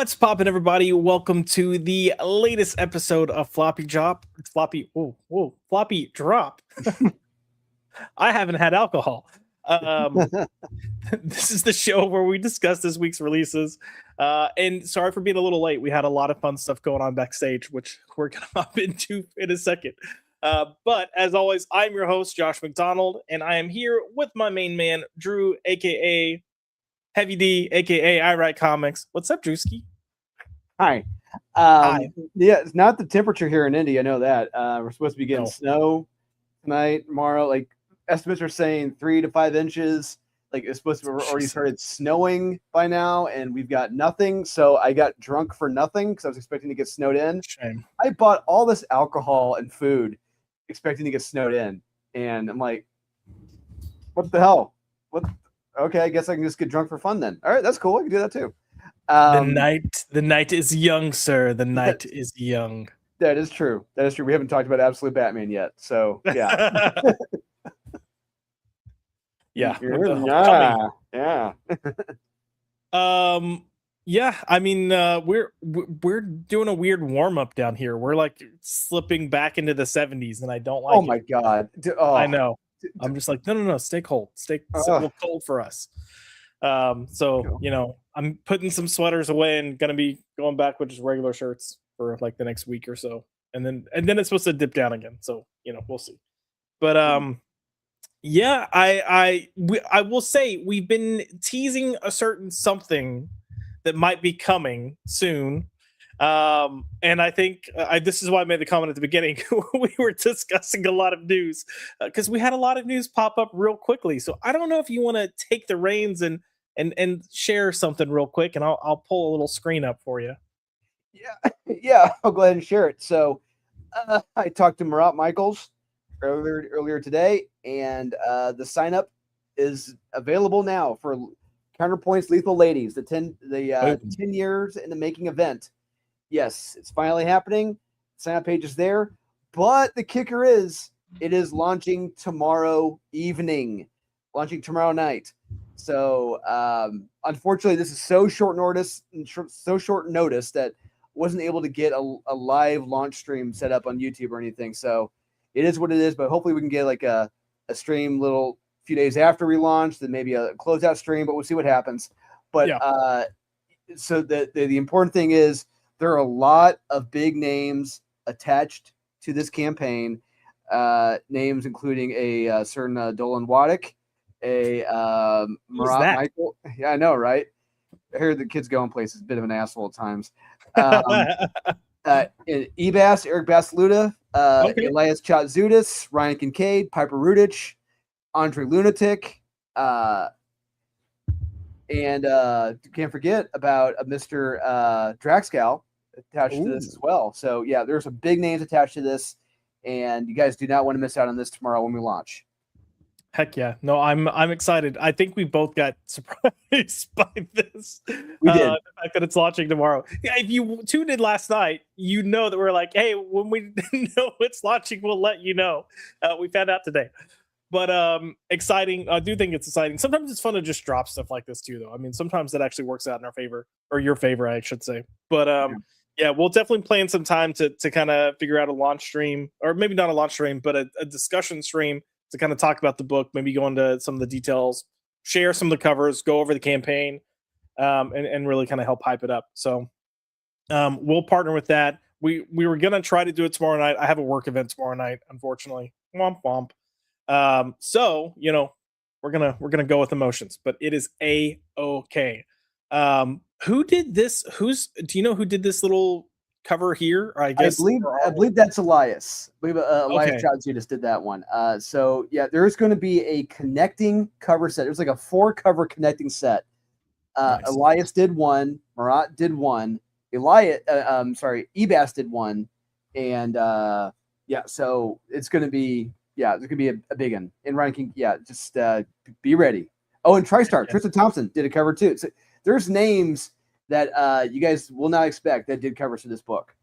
What's poppin', everybody? Welcome to the latest episode of Floppy Drop. Floppy, Floppy Drop. I haven't had alcohol. Um, this is the show where we discuss this week's releases. And sorry for being a little late. We had a lot of fun stuff going on backstage, which we're gonna hop into in a second. But as always, I'm your host, Josh McDonald, and I am here with my main man, Drew, aka Heavy D, aka I Write Comics. What's up, Drewski? Hi. Hi. Yeah, it's not the temperature here in Indy. I know that. We're supposed to be getting snow tonight, tomorrow. Like estimates are saying 3 to 5 inches. Like it's supposed to have already started snowing by now, and we've got nothing. So I got drunk for nothing because I was expecting to get snowed in. Shame. I bought all this alcohol and food expecting to get snowed in, and I'm like, what the hell? What? Okay, I guess I can just get drunk for fun then. All right, that's cool. I can do that too. The night is young, sir. The night is young. That is true. That is true. We haven't talked about Absolute Batman yet, so yeah. Yeah. Yeah. Yeah. I mean, we're doing a weird warm up down here. We're like slipping back into the 70s, and I don't like. Oh my god. I know. I'm just like, no. Stay cold. Stay cold for us. So you know, I'm putting some sweaters away and gonna be going back with just regular shirts for like the next week or so, and then it's supposed to dip down again. So you know, we'll see. But yeah, I will say we've been teasing a certain something that might be coming soon. And I think this is why I made the comment at the beginning. We were discussing a lot of news because we had a lot of news pop up real quickly. So I don't know if you want to take the reins and share something real quick, and I'll pull a little screen up for you. Yeah, I'll go ahead and share it. So I talked to Marat Michaels earlier today, and the sign up is available now for Counterpoint's Lethal Ladies, the 10 years in the making event. Yes, it's finally happening. Sign up page is there, but the kicker is it is launching tomorrow evening, launching tomorrow night. So unfortunately, this is so short notice that I wasn't able to get a live launch stream set up on YouTube or anything. So it is what it is. But hopefully, we can get like a stream little few days after we launch, then maybe a closeout stream. But we'll see what happens. But so the important thing is there are a lot of big names attached to this campaign. Names including a certain Dolan Waddick, a Marat Michael. Yeah, I know, right? I heard the kids going places. A bit of an asshole at times. Ebas, Eric Basaluda, Elias Chatzudis, Ryan Kincaid, Piper Rudich, Andre Lunatic, and can't forget about Mr. Draxcal attached to this as well. So yeah, there's some big names attached to this, and you guys do not want to miss out on this tomorrow when we launch. Heck yeah. No, I'm excited. I think we both got surprised by this. We did. The fact that it's launching tomorrow. Yeah, if you tuned in last night, you know that we're like, hey, when we know it's launching, we'll let you know. We found out today. But exciting. I do think it's exciting. Sometimes it's fun to just drop stuff like this too, though. I mean, sometimes that actually works out in our favor, or your favor, I should say. But yeah, we'll definitely plan some time to kind of figure out a launch stream, or maybe not a launch stream, but a discussion stream to kind of talk about the book, maybe go into some of the details, share some of the covers, go over the campaign, and really kind of help hype it up. So we'll partner with that. We were gonna try to do it tomorrow night. I have a work event tomorrow night, unfortunately. Womp womp. So you know, we're gonna go with emotions, but it is okay. Who did this? Do you know who did this little cover here? Or I believe that's Elias. I believe Elias Chatzudis did that one. So yeah, there's going to be a connecting cover set. There's like a 4-cover connecting set. Nice. Elias did one. Marat did one. Ebas did one, and yeah, so it's going to be there's going to be a big one in ranking. Yeah, just be ready. Oh, and TriStar, Tristan Thompson did a cover too. So there's names that you guys will not expect that did covers for this book.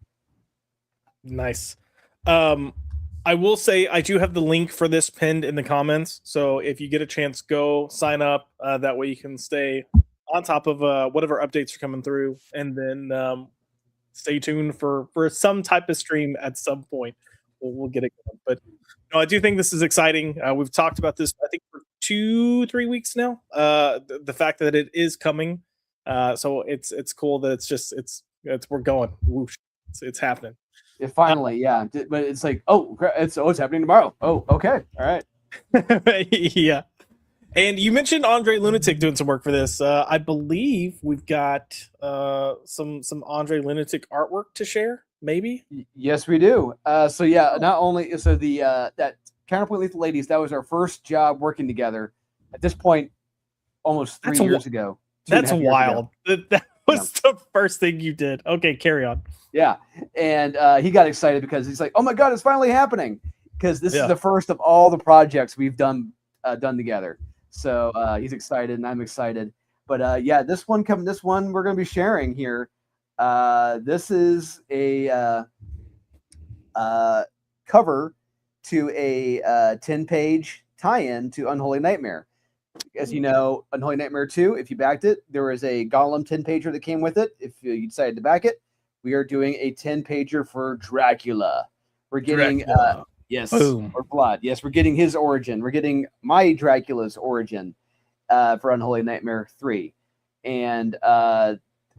Nice. I will say I do have the link for this pinned in the comments. So if you get a chance, go sign up. That way you can stay on top of whatever updates are coming through, and then stay tuned for some type of stream at some point. We'll get it going. But no, I do think this is exciting. We've talked about this, I think, for 2-3 weeks now. The fact that it is coming, so it's cool that it's we're going. Whoosh. It's happening. It finally, yeah. But it's like, it's happening tomorrow. Oh, okay, all right. Yeah. And you mentioned Andre Lunatic doing some work for this. I believe we've got some Andre Lunatic artwork to share. Maybe. Yes, we do. So yeah, not only so the that Counterpoint Lethal Ladies, that was our first job working together. At this point, almost 3 years ago. That's wild. That was the first thing you did. Okay, carry on. Yeah, and he got excited because he's like, "Oh my god, it's finally happening!" Because this is the first of all the projects we've done together. So he's excited, and I'm excited. But yeah, this one we're going to be sharing here. This is a cover to a 10-page tie-in to Unholy Nightmare. As you know, Unholy Nightmare 2, if you backed it, there was a Gollum 10-pager that came with it. If you decided to back it, we are doing a 10-pager for Dracula. We're getting yes, boom, or Vlad. Yes, we're getting his origin. We're getting my Dracula's origin for Unholy Nightmare 3. And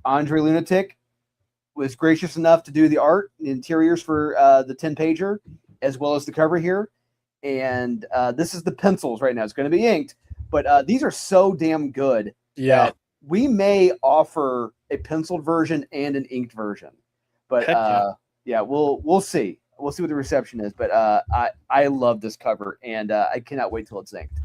Andre Lunatic was gracious enough to do the art and interiors for the 10-pager, as well as the cover here. And this is the pencils right now. It's going to be inked, but these are so damn good. Yeah. That we may offer a penciled version and an inked version. But yeah, we'll see. We'll see what the reception is. But I love this cover, and I cannot wait till it's inked.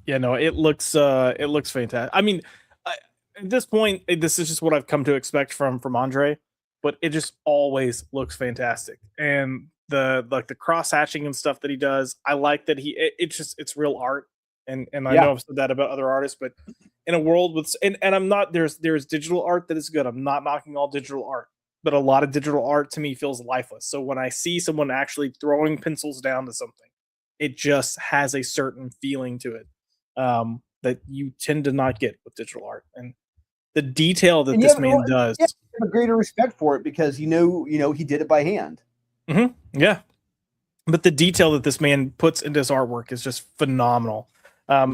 Yeah, no, it looks fantastic. I mean, at this point, this is just what I've come to expect from Andre, but it just always looks fantastic. And the cross hatching and stuff that he does, I like that it's real art. And I know I've said that about other artists, but in a world with and I'm not there's digital art that is good. I'm not knocking all digital art, but a lot of digital art to me feels lifeless. So when I see someone actually throwing pencils down to something, it just has a certain feeling to it that you tend to not get with digital art. And the detail that this man does, you have a greater respect for it because he did it by hand. Mm-hmm. Yeah, but the detail that this man puts into his artwork is just phenomenal.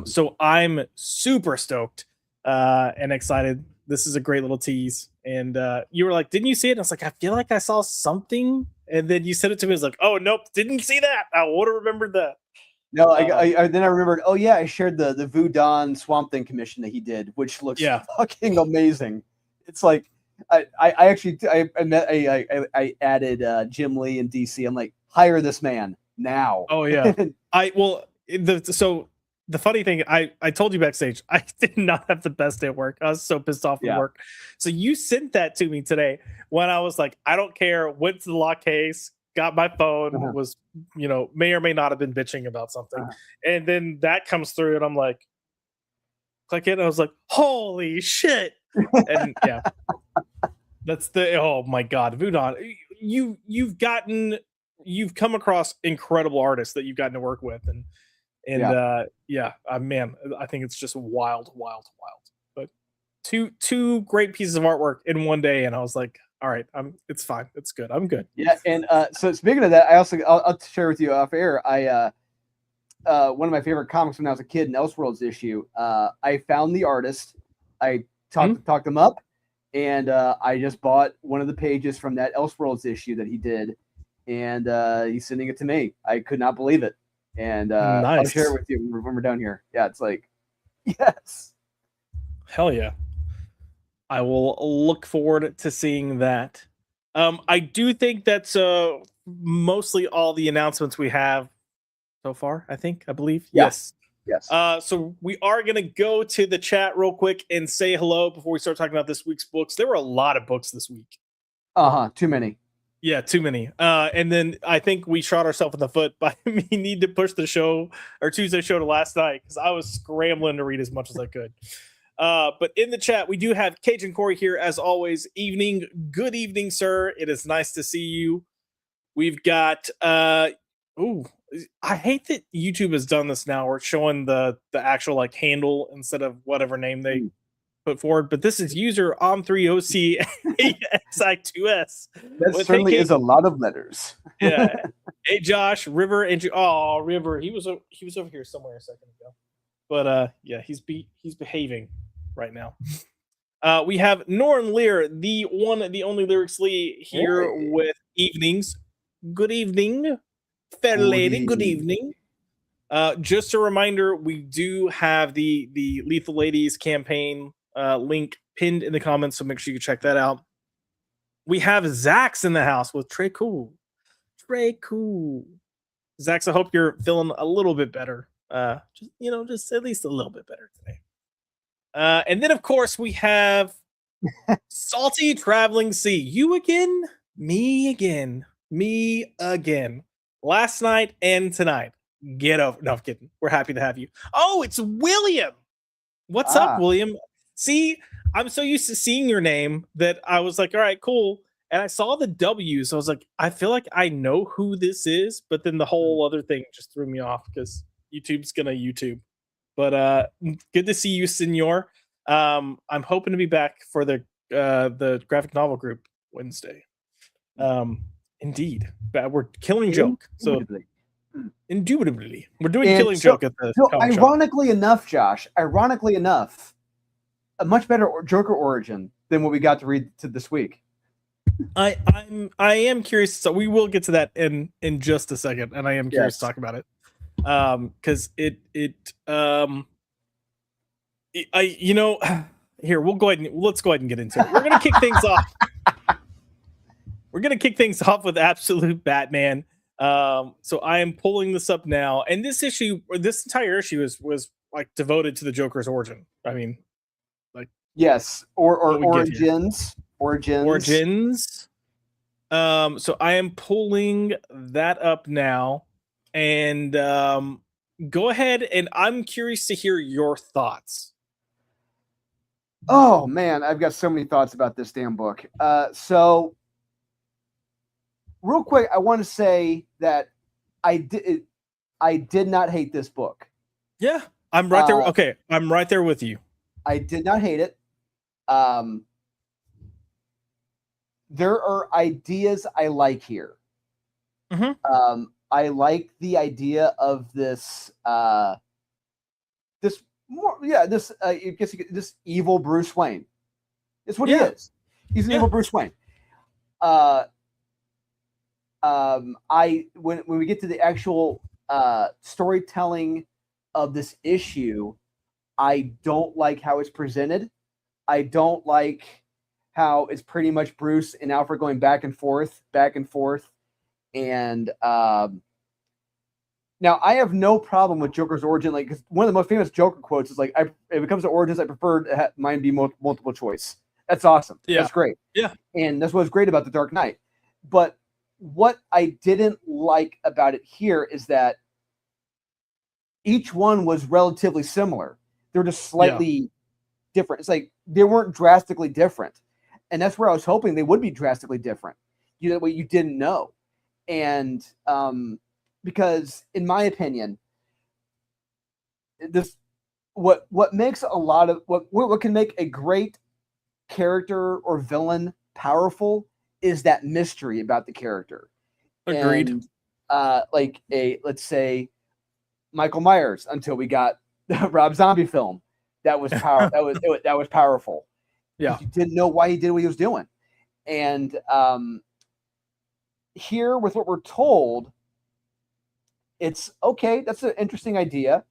So I'm super stoked and excited. This is a great little tease. And you were like, "Didn't you see it?" And I was like, "I feel like I saw something." And then you said it to me. I was like, "Oh nope, didn't see that. I would have remembered that." No, then I remembered. Oh yeah, I shared the Vu Don Swamp Thing commission that he did, which looks fucking amazing. It's like I added Jim Lee and DC. I'm like, hire this man now. Oh yeah. So the funny thing, I told you backstage, I did not have the best day at work. I was so pissed off at work. So you sent that to me today when I was like, I don't care. Went to the lock case, got my phone, was, may or may not have been bitching about something. And then that comes through and I'm like, click it. And I was like, holy shit. And yeah, that's oh my God, Vudon, you've come across incredible artists that you've gotten to work with. Man, I think it's just wild. But two great pieces of artwork in one day, and I was like, all right, it's fine, it's good, I'm good. Yeah, and so speaking of that, I'll share with you off air. I one of my favorite comics when I was a kid, an Elseworlds issue. I found the artist, I talked him up, and I just bought one of the pages from that Elseworlds issue that he did, and he's sending it to me. I could not believe it. And nice. I'll share it with you when we're down here. Yeah, it's like, yes. Hell yeah. I will look forward to seeing that. I do think that's mostly all the announcements we have so far, I believe. Yeah. Yes. So we are going to go to the chat real quick and say hello before we start talking about this week's books. There were a lot of books this week. Too many. Yeah, too many. And then I think we shot ourselves in the foot by me need to push the show or Tuesday show to last night because I was scrambling to read as much as I could. But in the chat, we do have Cajun Corey here as always. Evening. Good evening, sir. It is nice to see you. We've got I hate that YouTube has done this now. We're showing the actual like handle instead of whatever name they put forward, but this is user om3oc2s. That with certainly hey, is a lot of letters. yeah. Hey Josh, River, and River. He was over here somewhere a second ago, but yeah, he's behaving right now. We have Norn Lear, the one, the only Lyrics Lee here Hey. with evenings. Good evening, fair lady. Good evening. Just a reminder, we do have the Lethal Ladies campaign link pinned in the comments, so make sure you check that out. We have Zax in the house with Trey Cool. Trey Cool. Zax, I hope you're feeling a little bit better. Just at least a little bit better today. And then of course we have Salty Traveling Sea. You again, me again, me again. Last night and tonight. Get over. No, I'm kidding. We're happy to have you. Oh, it's William. What's up, William? See, I'm so used to seeing your name that I was like, all right, cool. And I saw the W, so I was like, I feel like I know who this is, but then the whole other thing just threw me off because YouTube's gonna YouTube. But good to see you, Senor. I'm hoping to be back for the graphic novel group Wednesday. Indeed, but we're Killing Joke. So indubitably, we're doing Killing Joke at the. So ironically enough, Josh. Ironically enough, a much better Joker origin than what we got to read to this week. I am curious. So we will get to that in just a second, and I am curious to talk about it. Because here let's go ahead and get into it. We're gonna kick things off. We're gonna kick things off with Absolute Batman. So I am pulling this up now, and this entire issue was like devoted to the Joker's origin. I mean, like yes, or origins. So I am pulling that up now, and go ahead, and I'm curious to hear your thoughts. Oh man, I've got so many thoughts about this damn book. So real quick, I want to say that I did not hate this book. Yeah, I'm right there. Okay, I'm right there with you. I did not hate it. There are ideas I like here. Mm-hmm. I like the idea of this this evil Bruce Wayne. It's what he is. He's an evil Bruce Wayne. When we get to the actual storytelling of this issue, I don't like how it's presented. I don't like how it's pretty much Bruce and Alfred going back and forth. And now I have no problem with Joker's origin. Like, 'cause one of the most famous Joker quotes is like, if it comes to origins, I prefer to have mine be multiple choice. That's awesome. Yeah. That's great. Yeah. And that's what's great about The Dark Knight. But what I didn't like about it here is that each one was relatively similar. They're just slightly different. It's like they weren't drastically different. And that's where I was hoping they would be drastically different. What you didn't know. And because in my opinion, what makes a lot of what can make a great character or villain powerful is that mystery about the character. Agreed. And, let's say Michael Myers until we got the Rob Zombie film. That was that was powerful. Yeah. You didn't know why he did what he was doing. And here with what we're told, it's okay. That's an interesting idea.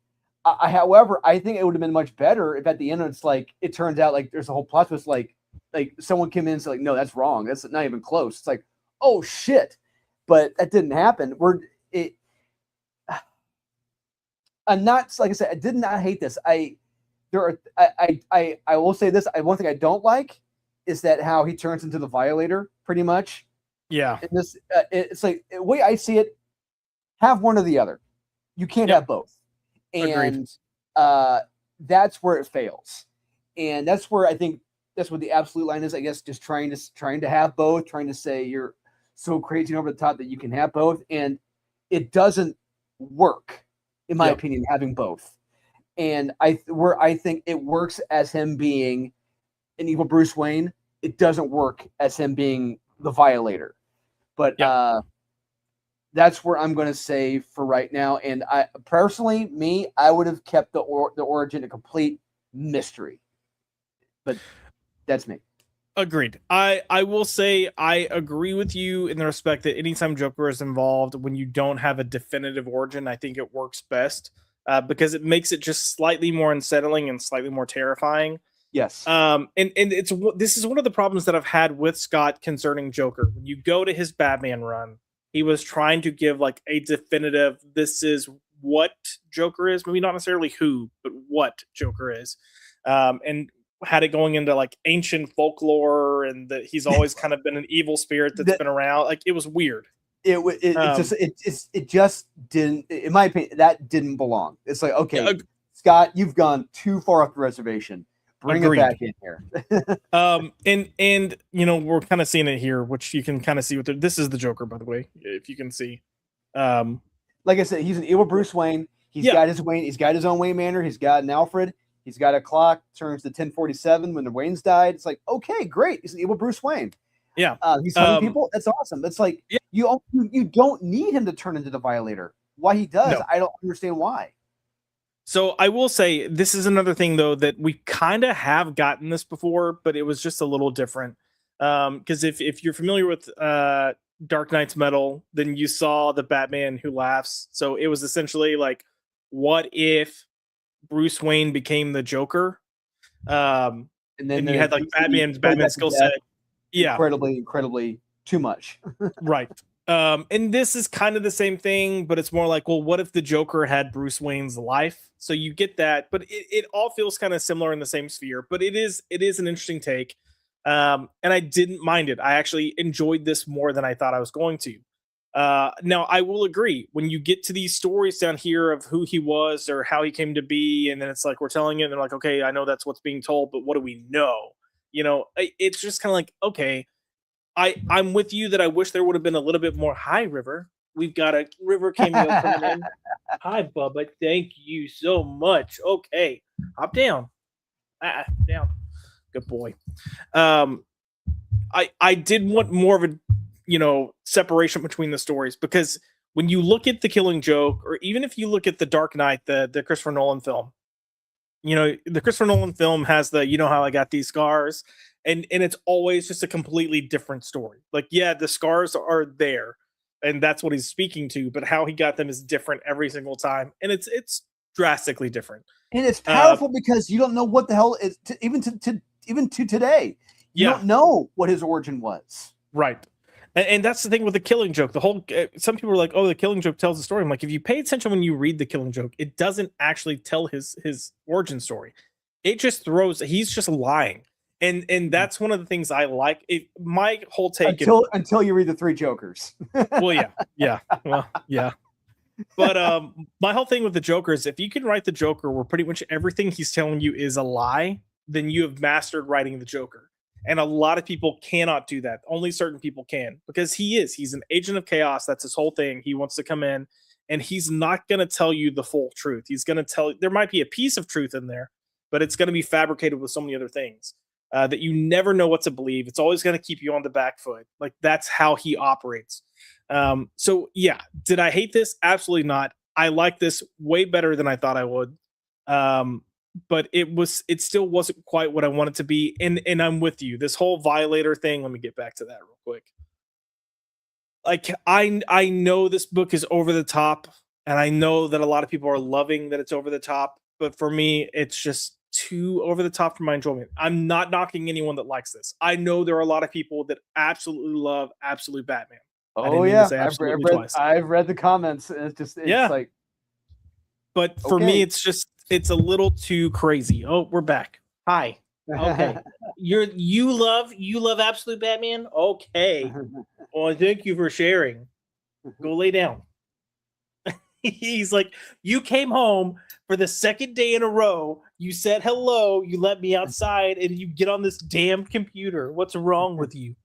However, I think it would have been much better if at the end it's like it turns out like there's a whole plot twist, like someone came in and said like, no, that's wrong. That's not even close. It's like, oh shit, but that didn't happen. I'm not, like I said, I did not hate this. I will say this. One thing I don't like is that how he turns into the Violator pretty much. Yeah. And this, it's like the way I see it, have one or the other. You can't have both. And that's where it fails. And that's where I think that's what the absolute line is, I guess, just trying to have both, trying to say you're so crazy and over the top that you can have both. And it doesn't work, in my opinion, having both. And I think it works as him being an evil Bruce Wayne, it doesn't work as him being the Violator. But that's where I'm going to say for right now. And I personally, I would have kept the origin a complete mystery. But that's me. Agreed. I will say I agree with you in the respect that anytime Joker is involved, when you don't have a definitive origin, I think it works best because it makes it just slightly more unsettling and slightly more terrifying. Yes. And this is one of the problems that I've had with Scott concerning Joker. When you go to his Batman run, he was trying to give like a definitive, this is what Joker is, maybe not necessarily who, but what Joker is. And had it going into like ancient folklore and that he's always kind of been an evil spirit that's been around. Like it was weird. It just didn't, in my opinion, that didn't belong. It's like, okay, Scott, you've gone too far off the reservation. Bring it back in here. And you know, we're kind of seeing it here, which you can kind of see with this is the Joker, by the way, if you can see. Like I said, he's an evil Bruce Wayne. He's got his own Wayne Manor. He's got an Alfred. He's got a clock, turns to 1047 when the Waynes died. It's like, okay, great. He's an evil Bruce Wayne. Yeah. He's hunting people. That's awesome. It's like, you don't need him to turn into the Violator. Why he does, I don't understand why. So I will say this is another thing, though, that we kind of have gotten this before, but it was just a little different. Because if you're familiar with Dark Knight's Metal, then you saw the Batman Who Laughs. So it was essentially like, what if Bruce Wayne became the Joker? And then you had like Batman skill set. Yeah. Incredibly too much. Right. And this is kind of the same thing, but it's more like, well, what if the Joker had Bruce Wayne's life? So you get that, but it all feels kind of similar in the same sphere, but it is an interesting take. And I didn't mind it. I actually enjoyed this more than I thought I was going to. Now I will agree, when you get to these stories down here of who he was or how he came to be, and then it's like, we're telling it and they're like, okay, I know that's what's being told, but what do we know? You know, it's just kind of like, okay, I'm with you that I wish there would have been a little bit more. Hi, River. We've got a River cameo coming in. Hi, Bubba. Thank you so much. Okay. Hop down. Down. Good boy. I did want more of a, you know, separation between the stories, because when you look at The Killing Joke, or even if you look at The Dark Knight, the Christopher Nolan film, you know, the Christopher Nolan film has the, you know how I got these scars, and it's always just a completely different story. Like, yeah, the scars are there, and that's what he's speaking to, but how he got them is different every single time, and it's drastically different. And it's powerful because you don't know what the hell is even to today. You don't know what his origin was. Right. And that's the thing with The Killing Joke. The whole some people are like, "Oh, The Killing Joke tells the story." I'm like, if you pay attention when you read The Killing Joke, it doesn't actually tell his origin story. It just throws. He's just lying, and that's one of the things I like. My whole take until you read the Three Jokers. Well, yeah. But my whole thing with the Joker is, if you can write the Joker where pretty much everything he's telling you is a lie, then you have mastered writing the Joker. And a lot of people cannot do that. Only certain people can, because he's an agent of chaos. That's his whole thing. He wants to come in, and he's not going to tell you the full truth. He's going to tell, there might be a piece of truth in there, but it's going to be fabricated with so many other things that you never know what to believe. It's always going to keep you on the back foot. Like, that's how he operates. So yeah, did I hate this? Absolutely not. I like this way better than I thought I would. But it still wasn't quite what I wanted to be. And I'm with you. This whole Violator thing, let me get back to that real quick. Like, I know this book is over the top, and I know that a lot of people are loving that it's over the top, but for me, it's just too over the top for my enjoyment. I'm not knocking anyone that likes this. I know there are a lot of people that absolutely love Absolute Batman. Oh yeah, I've read the comments, and it's like, but for me, it's a little too crazy. Oh, we're back. Hi. Okay. You love Absolute Batman? Okay. Well, thank you for sharing. Go lay down. He's like, you came home for the second day in a row. You said hello. You let me outside, and you get on this damn computer. What's wrong with you?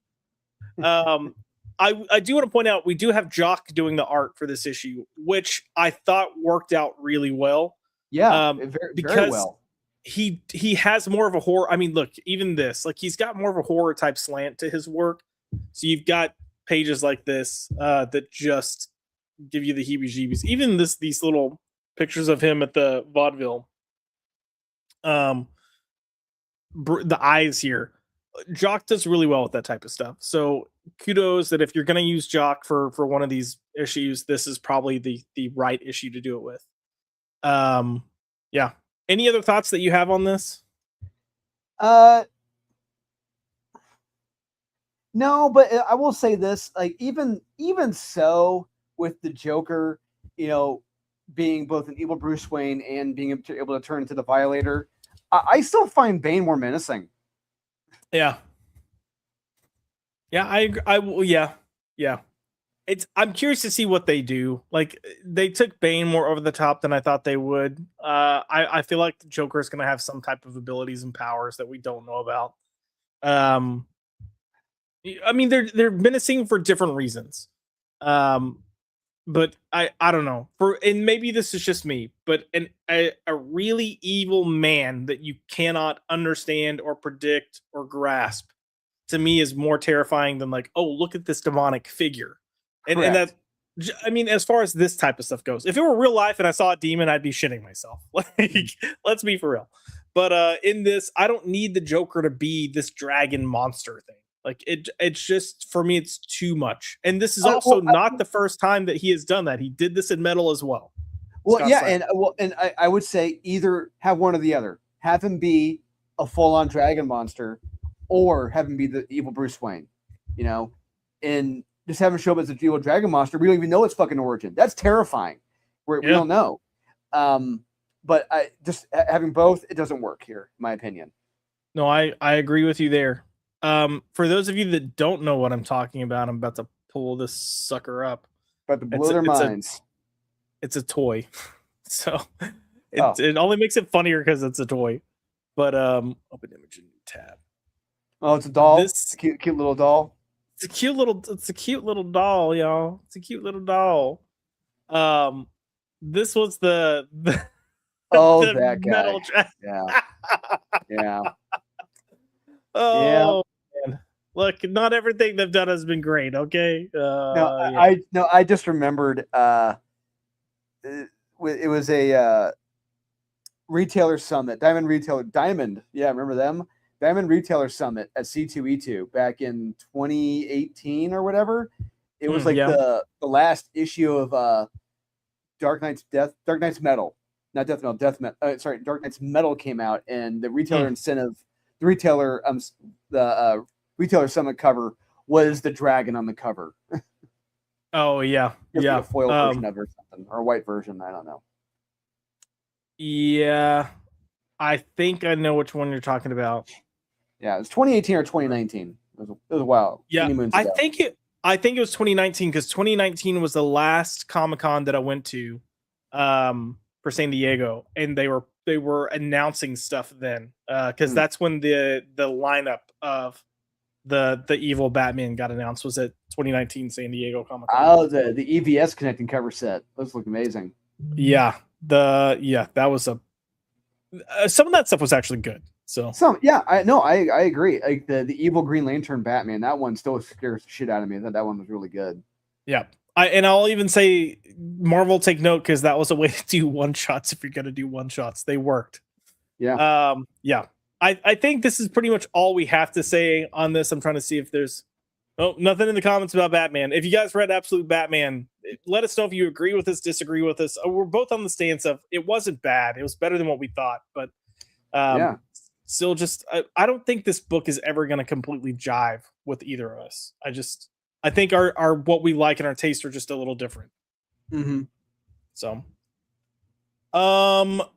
I do want to point out, we do have Jock doing the art for this issue, which I thought worked out really well. Yeah, very well. he has more of a horror. I mean, look, even this, like he's got more of a horror type slant to his work. So you've got pages like this that just give you the heebie-jeebies. Even these little pictures of him at the vaudeville, um, the eyes here. Jock does really well with that type of stuff. So kudos that if you're going to use Jock for one of these issues, this is probably the right issue to do it with. Yeah. Any other thoughts that you have on this? No, but I will say this: like even so, with the Joker, being both an evil Bruce Wayne and being able to turn into the Violator, I still find Bane more menacing. Yeah. Yeah, yeah. I'm curious to see what they do. Like they took Bane more over the top than I thought they would. I feel like the Joker is going to have some type of abilities and powers that we don't know about. I mean, they're menacing for different reasons. But I don't know. And maybe this is just me, but a really evil man that you cannot understand or predict or grasp to me is more terrifying than like, oh, look at this demonic figure. And that, I mean, as far as this type of stuff goes, if it were real life and I saw a demon, I'd be shitting myself. Like, let's be for real. But in this, I don't need the Joker to be this dragon monster thing. Like it's just for me, it's too much. And this is also not the first time that he has done that. He did this in Metal as well. Well, Scott and I would say either have one or the other. Have him be a full-on dragon monster, or have him be the evil Bruce Wayne. And just have him show up as a evil dragon monster. We don't even know its fucking origin. That's terrifying. We don't know. But I just having both, it doesn't work here, in my opinion. No, I agree with you there. For those of you that don't know what I'm talking about, I'm about to pull this sucker up. About to blow their minds. It's a toy. So it only makes it funnier because it's a toy. But open image and tab. Oh, it's a doll. It's a cute little doll. It's a cute little doll, y'all. It's a cute little doll. This was the that metal guy. Yeah. Oh man. Look, not everything they've done has been great, okay? I just remembered it was a retailer summit, Diamond, remember them? Diamond Retailer Summit at C2E2 back in 2018 or whatever. It was the last issue of Dark Knight's Metal. Not Death Metal. Dark Knight's Metal came out, and the retailer incentive, the retailer summit cover was the dragon on the cover. Oh yeah, yeah. Like a foil version of it or something, or a white version. I don't know. Yeah, I think I know which one you're talking about. Yeah, it was 2018 or 2019. It was a while. Yeah, I think it was 2019 because 2019 was the last Comic-Con that I went to for San Diego, and they were announcing stuff then because that's when the lineup of the evil Batman got announced was at 2019 San Diego Comic-Con. Oh, the EVS connecting cover set. Those look amazing. Yeah, that was some of that stuff was actually good. So I agree. Like the evil Green Lantern Batman, that one still scares the shit out of me. That one was really good. Yeah. I'll even say Marvel, take note, because that was a way to do one shots. If you're gonna do one shots, they worked. Yeah. Yeah. I think this is pretty much all we have to say on this. I'm trying to see if there's nothing in the comments about Batman. If you guys read Absolute Batman, let us know if you agree with us, disagree with us. We're both on the stance of it wasn't bad. It was better than what we thought, but still just I don't think this book is ever going to completely jive with either of us. I think our what we like and our tastes are just a little different. Mm-hmm. So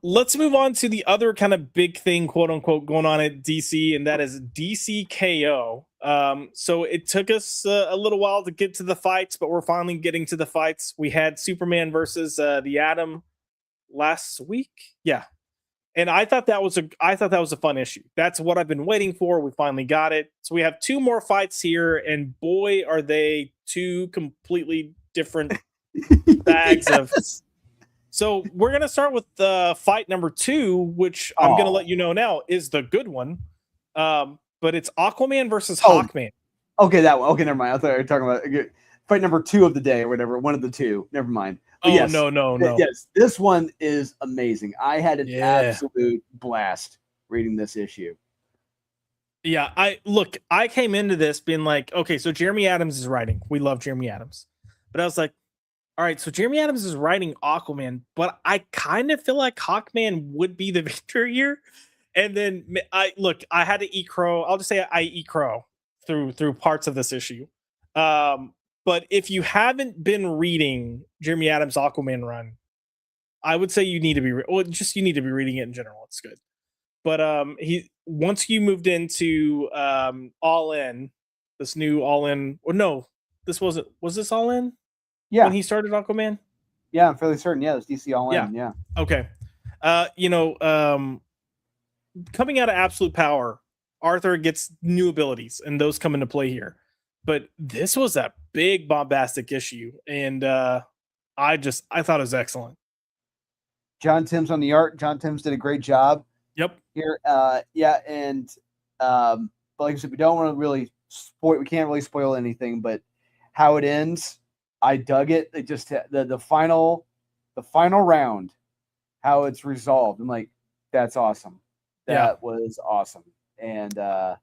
let's move on to the other kind of big thing, quote unquote, going on at DC, and that is DC KO. So it took us a little while to get to the fights, but we're finally getting to the fights. We had Superman versus the Atom last week. Yeah. And I thought that was a fun issue. That's what I've been waiting for. We finally got it. So we have two more fights here, and boy, are they two completely different bags of So we're gonna start with fight number 2, which I'm gonna let Oh, you know now is the good one. But it's Aquaman versus oh, Hawkman. okay, that one. Okay, never mind. I thought you were talking about fight number 2 of the day or whatever. One of the two. Never mind. But Oh yes, no, no, no. yes, this one is amazing. I had an Yeah. absolute blast reading this issue. Yeah, I came into this being like, okay, so Jeremy Adams is writing. We love Jeremy Adams. But I was like, all right, so Jeremy Adams is writing Aquaman, but I kind of feel like Hawkman would be the victor here. And then I had to eat crow. I'll just say I eat crow through parts of this issue. But if you haven't been reading Jeremy Adams' Aquaman run, I would say you need to be you need to be reading it in general. It's good. But he once you moved into All In, this new All In, or no, this wasn't. Was this All In when Yeah, he started Aquaman? yeah, I'm fairly certain. Yeah, it's DC All Yeah. In. Yeah. Okay. Coming out of Absolute Power, Arthur gets new abilities, and those come into play here. But this was a big bombastic issue, and I thought it was excellent. John Timms on the art. John Timms did a great job Yep. here. Yeah, and but like I said, we don't want to really spoil. We can't really spoil anything, but how it ends, I dug it. It just the final round, how it's resolved. I'm like, that's awesome. That was awesome, and yeah,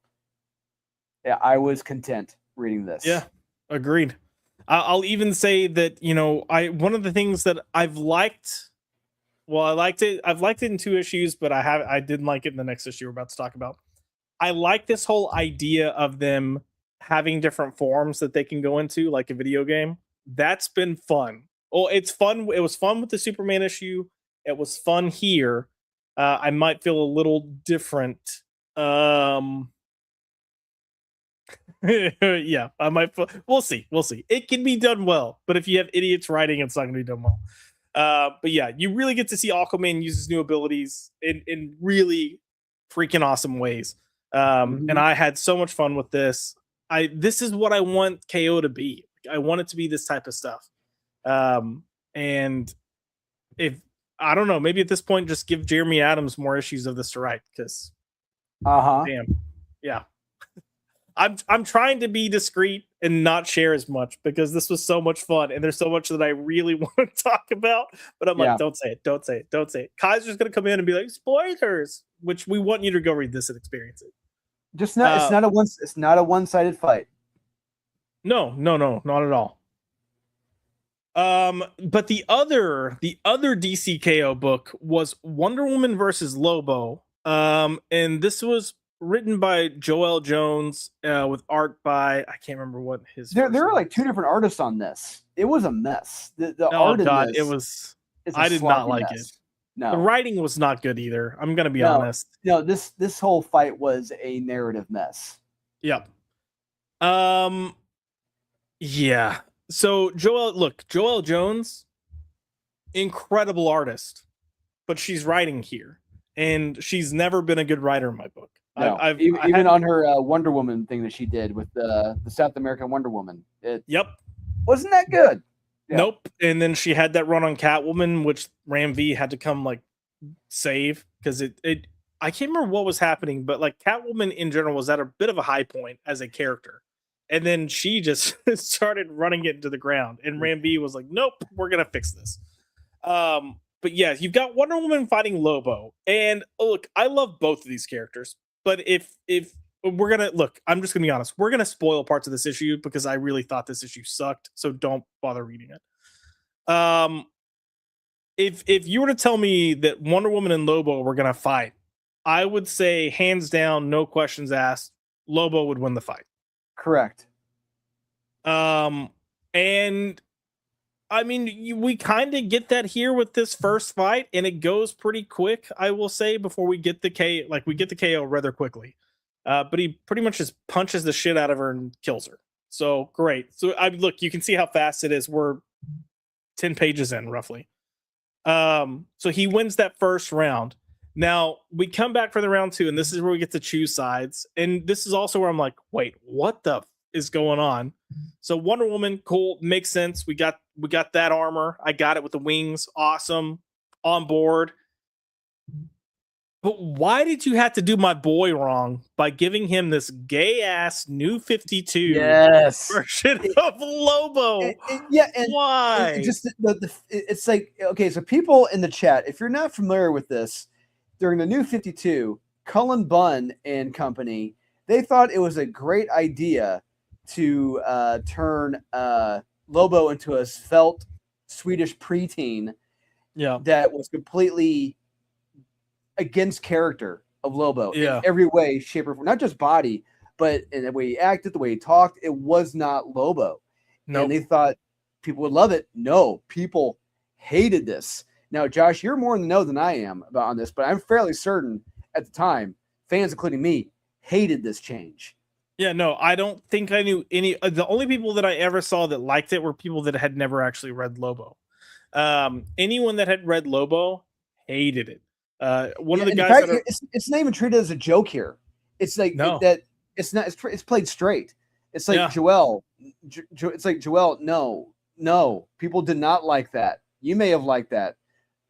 I was content reading this. Yeah, agreed. I'll even say that I one of the things that I've liked. Well, I liked it. I've liked it in 2 issues, but I didn't like it in the next issue we're about to talk about. I like this whole idea of them having different forms that they can go into, like a video game. That's been fun. Well, it's fun. It was fun with the Superman issue. It was fun here. I might feel a little different. Yeah, I might. We'll see. We'll see. It can be done well, but if you have idiots writing, it's not going to be done well. But yeah, you really get to see Aquaman use his new abilities in really freaking awesome ways. And I had so much fun with this. This is what I want KO to be. I want it to be this type of stuff. And if I don't know, maybe at this point, just give Jeremy Adams more issues of this to write because, damn, yeah. I'm trying to be discreet and not share as much because this was so much fun and there's so much that I really want to talk about. But I'm like, don't say it, don't say it, don't say it. Kaiser's gonna come in and be like, spoilers, which we want you to go read this and experience it. Just not. It's not a one-sided fight. No, not at all. But the other DCKO book was Wonder Woman versus Lobo. And this was written by Joel Jones with art by I can't remember what his. There are like 2 different artists on this. It was a mess. The art in this, it was. I did not like it. No, the writing was not good either. I'm gonna be honest. No, this whole fight was a narrative mess. Yep. Yeah. So Joel Jones, incredible artist, but she's writing here, and she's never been a good writer in my book. No, even on her Wonder Woman thing that she did with the South American Wonder Woman. Yep. Wasn't that good? Yeah. Nope. And then she had that run on Catwoman, which Ram V had to come like save because it I can't remember what was happening, but like Catwoman in general was at a bit of a high point as a character. And then she just started running it into the ground. And Ram V was like, nope, we're gonna fix this. But yeah, you've got Wonder Woman fighting Lobo. And look, I love both of these characters. But if we're gonna look, I'm just gonna be honest, we're gonna spoil parts of this issue because I really thought this issue sucked. So don't bother reading it. If you were to tell me that Wonder Woman and Lobo were gonna fight, I would say hands down, no questions asked, Lobo would win the fight. Correct. And I mean, we kind of get that here with this first fight, and it goes pretty quick, I will say, before we get the KO rather quickly. But he pretty much just punches the shit out of her and kills her. So great. So look, you can see how fast it is. We're 10 pages in roughly. So he wins that first round. Now we come back for the round 2, and this is where we get to choose sides. And this is also where I'm like, wait, what the is going on. So Wonder Woman, cool, makes sense. We got that armor. I got it with the wings, awesome, on board. But why did you have to do my boy wrong by giving him this gay ass New 52 Yes. version of Lobo? Yeah, and why? It's like, okay, so people in the chat, if you're not familiar with this, during the New 52, Cullen Bunn and company, they thought it was a great idea to turn Lobo into a svelte Swedish preteen that was completely against character of Lobo in every way, shape, or form. Not just body, but in the way he acted, the way he talked. It was not Lobo. Nope. And they thought people would love it. No, people hated this. Now, Josh, you're more in the know than I am on this, but I'm fairly certain at the time, fans, including me, hated this change. Yeah, no, I don't think I knew any. The only people that I ever saw that liked it were people that had never actually read Lobo. Anyone that had read Lobo hated it. One of the guys that it's not even treated as a joke here. It's like that. It's not. It's played straight. It's like Joel. It's like Joel. No. People did not like that. You may have liked that.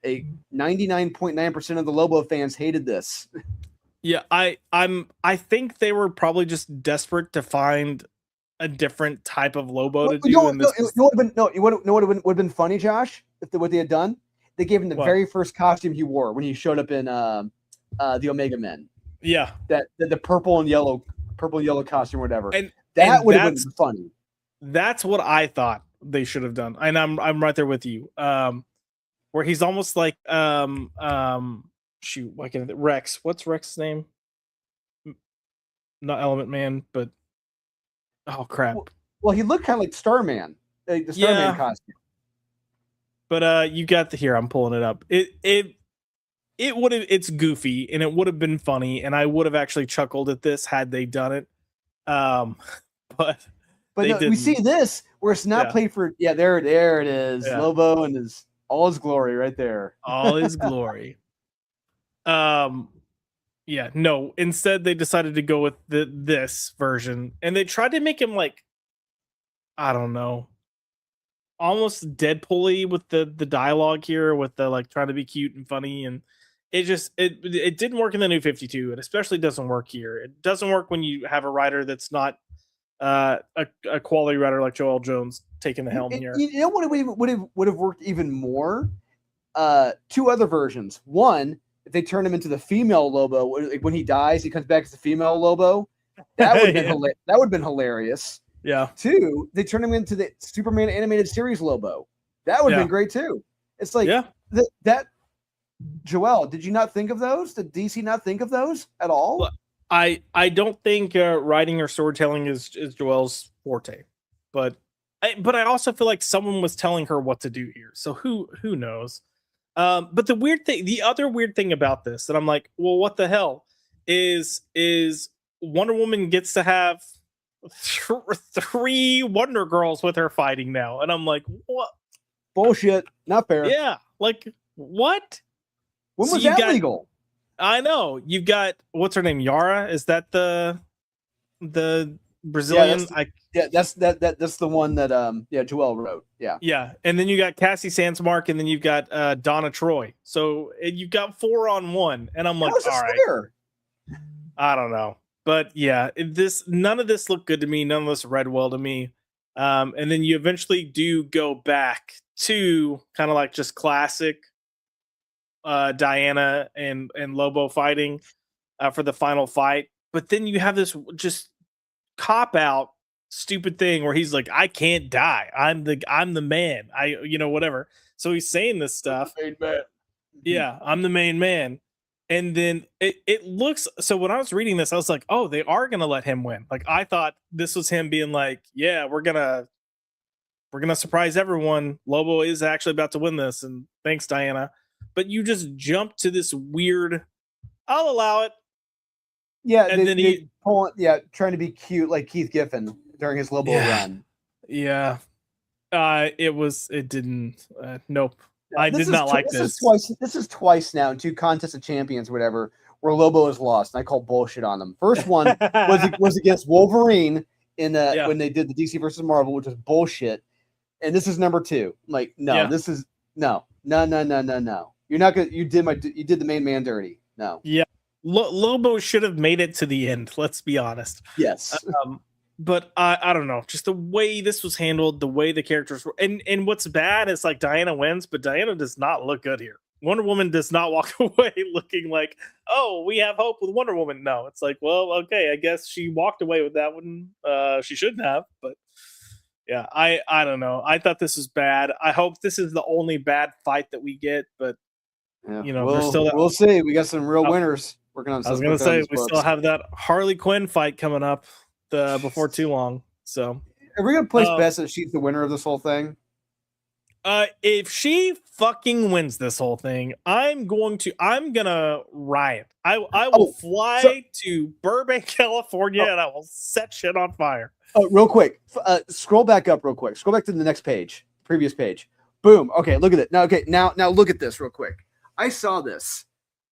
A 99.9% of the Lobo fans hated this. Yeah, I think they were probably just desperate to find a different type of Lobo to do. You would have been funny, Josh, if what they had done. They gave him the very first costume he wore when he showed up in the Omega Men. Yeah, that the purple and yellow costume, or whatever. And that would have been funny. That's what I thought they should have done, and I'm right there with you. Where he's almost like shoot, why can't Rex? What's Rex's name? Not Element Man, but oh crap. Well, he looked kind of like Starman, like the Starman costume. But you got here. I'm pulling it up. It would have. It's goofy and it would have been funny, and I would have actually chuckled at this had they done it. But no, we see this where it's not played for. Yeah, there it is. Yeah. Lobo and all his glory right there. All his glory. Yeah. No. Instead, they decided to go with this version, and they tried to make him like, I don't know, almost Deadpool-y with the dialogue here, with the like trying to be cute and funny, and it just it didn't work in the New 52. It especially doesn't work here. It doesn't work when you have a writer that's not a quality writer like Joel Jones taking the helm here. You know what would have worked even more? Two other versions. One, if they turn him into the female Lobo, like when he dies, he comes back as the female Lobo. That would have been hilarious. Yeah. Two, they turn him into the Superman animated series Lobo. That would have been great too. It's like that. Joel, did you not think of those? Did DC not think of those at all? Well, I don't think writing or storytelling is Joel's forte, but I also feel like someone was telling her what to do here. So who knows? But the other weird thing about this that I'm like, well, what the hell is Wonder Woman gets to have three Wonder Girls with her fighting now, and I'm like, what bullshit? Not fair. Yeah, like what? When was that legal? I know you've got what's her name, Yara? Is that the Brazilian? That's the one that Joel wrote. Yeah, and then you got Cassie Sandsmark, and then you've got Donna Troy. So you've got 4 on 1, and I'm like, all right, fair? I don't know, but yeah, none of this looked good to me. None of this read well to me. And then you eventually do go back to kind of like just classic Diana and Lobo fighting for the final fight, but then you have this just cop out stupid thing where he's like, I can't die, I'm the man, whatever. So he's saying this stuff, main man. Yeah, I'm the main man. And then it looks, so when I was reading this, I was like, oh, they are gonna let him win. Like I thought this was him being like, yeah, we're gonna surprise everyone, Lobo is actually about to win this, and thanks, Diana. But you just jump to this weird, I'll allow it. Yeah, and then trying to be cute like Keith Giffen during his Lobo run. Yeah. It didn't. Nope. I did not like this. This is twice now in 2 contests of champions, whatever, where Lobo has lost, and I call bullshit on them. First one was against Wolverine in Yeah. when they did the DC versus Marvel, which was bullshit. And this is number 2. Like, no, Yeah. this is no. You're not gonna. You did the main man dirty. No. Yeah. Lobo should have made it to the end. Let's be honest. Yes. But I don't know, just the way this was handled, the way the characters were, and what's bad is like Diana wins, but Diana does not look good here. Wonder Woman does not walk away looking like, oh, we have hope with Wonder Woman. No, it's like, well, okay, I guess she walked away with that one. She shouldn't have, but yeah, I don't know. I thought this was bad. I hope this is the only bad fight that we get, but Yeah. you know, there's still that. We'll see. We got some real winners working on. I was gonna say we still have that Harley Quinn fight coming up before too long. So are we gonna place bets that she's the winner of this whole thing? If she fucking wins this whole thing, I'm gonna riot. I will fly to Burbank, California, and I will set shit on fire. Oh, real quick, scroll back up real quick. Scroll back to the next page, previous page. Boom. Okay, look at it. Now look at this real quick. I saw this.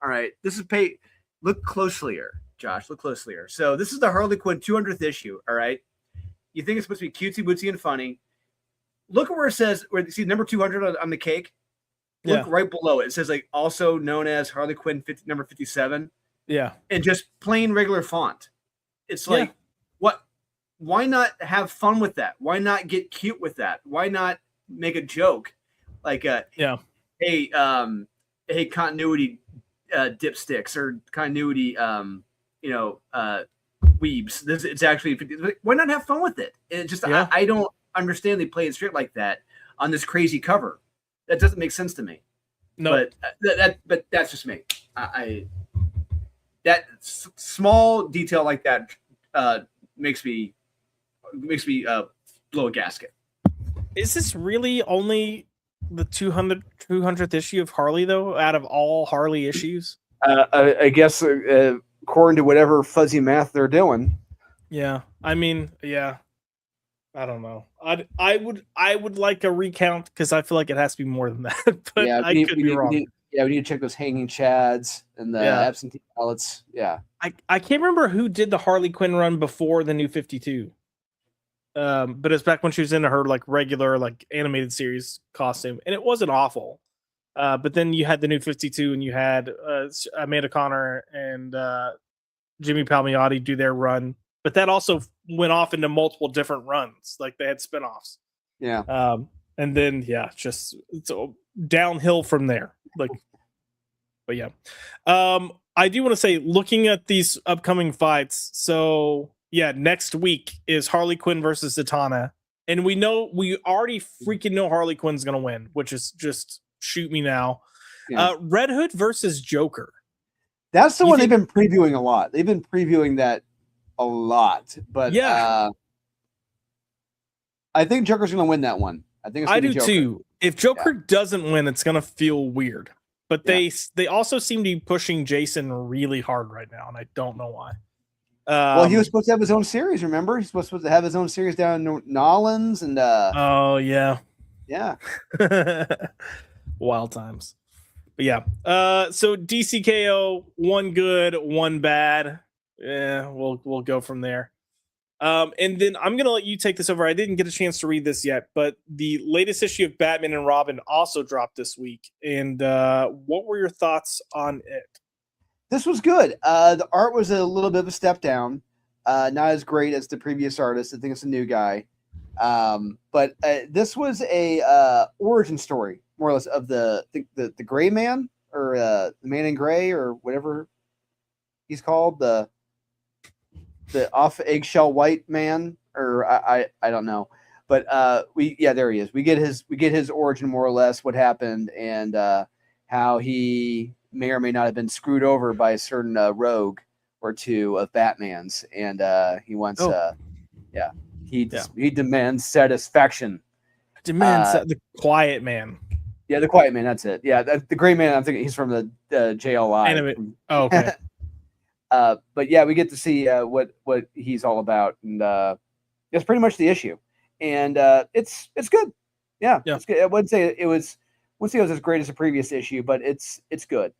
All right, this is Look closely here, Josh. Look closely here. So this is the Harley Quinn 200th issue. All right. You think it's supposed to be cutesy, bootsy, and funny. Look at where it says, where you see number 200 on the cake. Look right below it. It says like also known as Harley Quinn number 57. Yeah. And just plain regular font. It's like, what? Why not have fun with that? Why not get cute with that? Why not make a joke? Like, hey, continuity dipsticks or continuity, weebs. It's actually, why not have fun with it? It just, I don't understand they play it straight like that on this crazy cover. That doesn't make sense to me. No, but that's just me. That small detail like that makes me blow a gasket. Is this really only the 200th issue of Harley though? Out of all Harley issues, I guess according to whatever fuzzy math they're doing. Yeah, I mean, yeah. I don't know. I would like a recount because I feel like it has to be more than that. But I could be wrong. We need to check those hanging chads and the absentee ballots. Yeah. I can't remember who did the Harley Quinn run before the New 52. But it's back when she was in her like regular like animated series costume, and it wasn't awful. But then you had the New 52, and you had Amanda Connor and Jimmy Palmiotti do their run. But that also went off into multiple different runs. Like they had spinoffs. Yeah. And then, it's downhill from there. Like, but yeah. I do want to say, looking at these upcoming fights. So next week is Harley Quinn versus Zatanna. And we already freaking know Harley Quinn's going to win, which is just shoot me now. Yeah. Red Hood versus Joker. That's the one they've been previewing a lot. They've been previewing that a lot, but I think Joker's going to win that one. I think I do too. If Joker doesn't win, it's going to feel weird. But they also seem to be pushing Jason really hard right now, and I don't know why. Well, he was supposed to have his own series. Remember, he's supposed to have his own series down in Nolans, and yeah. Wild times. But so DCKO, one good, one bad. Yeah, we'll go from there. And then I'm gonna let you take this over. I didn't get a chance to read this yet, but the latest issue of Batman and Robin also dropped this week. And what were your thoughts on it? This was good. The art was a little bit of a step down. Not as great as the previous artist. I think it's a new guy. But this was a origin story, more or less, of the Gray Man, or the Man in Gray, or whatever he's called, the off eggshell white man, or I don't know. But there he is. We get his origin, more or less, what happened, and how he may or may not have been screwed over by a certain rogue or two of Batman's, and he wants he demands satisfaction. Demands the Quiet Man. Yeah, the Quiet Man. That's it. Yeah, the Gray Man. I'm thinking he's from the JLI. Okay. But we get to see what he's all about, and that's pretty much the issue. And it's good. Yeah. It's good. I wouldn't say it was as great as the previous issue, but it's good.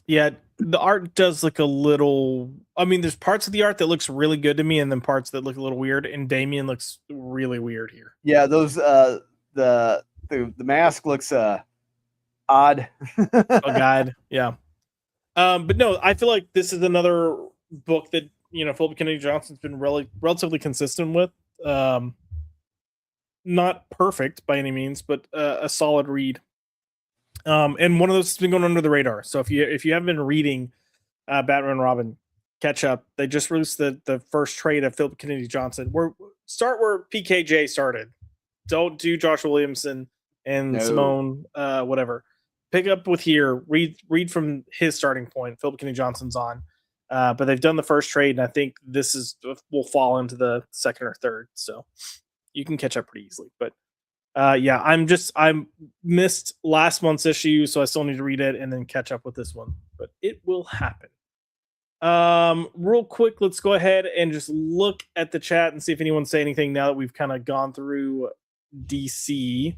Yeah, the art does look a little. I mean, there's parts of the art that looks really good to me, and then parts that look a little weird. And Damien looks really weird here. Yeah, those the mask looks odd. A guide, yeah. But no, I feel like this is another book that Philip Kennedy Johnson's been relatively consistent with. Not perfect by any means, but a solid read. And one of those has been going under the radar. So if you haven't been reading Batman and Robin, catch up. They just released the first trade of Philip Kennedy Johnson. Start where PKJ started. Don't do Josh Williamson and Simone, whatever. Pick up with here. Read from his starting point. Philip Kennedy Johnson's on, but they've done the first trade, and I think this will fall into the second or third. So you can catch up pretty easily. But yeah, I missed last month's issue, so I still need to read it and then catch up with this one. But it will happen. Real quick, let's go ahead and just look at the chat and see if anyone's saying anything now that we've kind of gone through DC.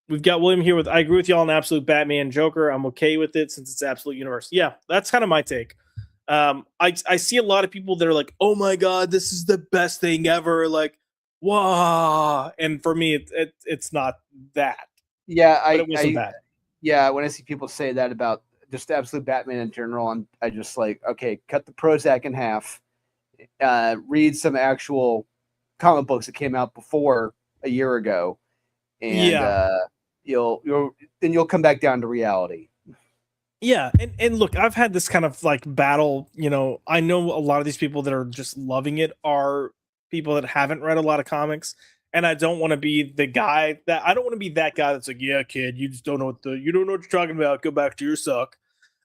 We've got William here with I agree with y'all on Absolute Batman Joker. I'm okay with it since it's Absolute Universe. Yeah, that's kind of my take. I see a lot of people that are like, oh my god, this is the best thing ever, like wow, and for me it's not that. Yeah, but it wasn't bad. Yeah, when I see people say that about just Absolute Batman in general, I just like, okay, cut the Prozac in half, read some actual comic books that came out before a year ago, and you'll come back down to reality. Yeah, and look, I've had this kind of like battle. I know a lot of these people that are just loving it are people that haven't read a lot of comics, and I don't want to be the guy that I don't want to be that guy that's like, yeah, kid, you just don't know what you're talking about. Go back to your suck.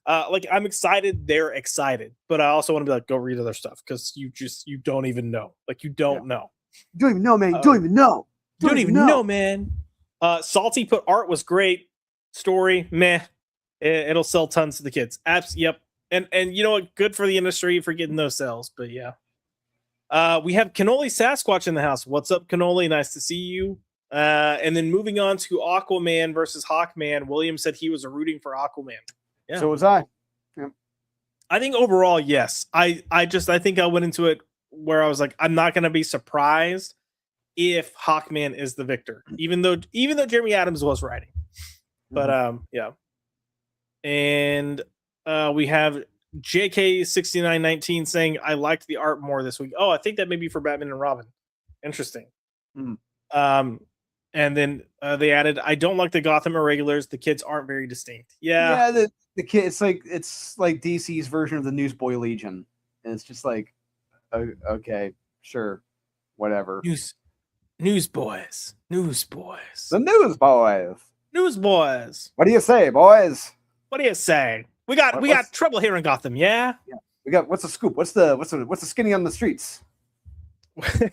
Like I'm excited, they're excited, but I also want to be like, go read other stuff because you don't even know. Like you don't know. You don't even know, man. You don't even know. You don't even know, man. Salty put art was great. Story, meh. It'll sell tons to the kids. Yep. And you know what? Good for the industry for getting those sales. But yeah. We have Cannoli Sasquatch in the house. What's up, Cannoli? Nice to see you. And then moving on to Aquaman versus Hawkman. William said he was rooting for Aquaman. Yeah. So was I. Yeah. I think overall, yes. I think I went into it where I was like, I'm not gonna be surprised if Hawkman is the victor, even though Jeremy Adams was writing. But yeah. And we have JK6919 saying, I liked the art more this week. Oh, I think that may be for Batman and Robin. Interesting. And then they added, I don't like the Gotham Irregulars. The kids aren't very distinct. Yeah. Yeah, the kid, it's like DC's version of the Newsboy Legion. And it's just like, okay, sure, whatever. Newsboys. The Newsboys. Newsboys. What do you say, boys? What do you say? We got trouble here in Gotham, yeah? Yeah. We got what's the scoop? What's the skinny on the streets?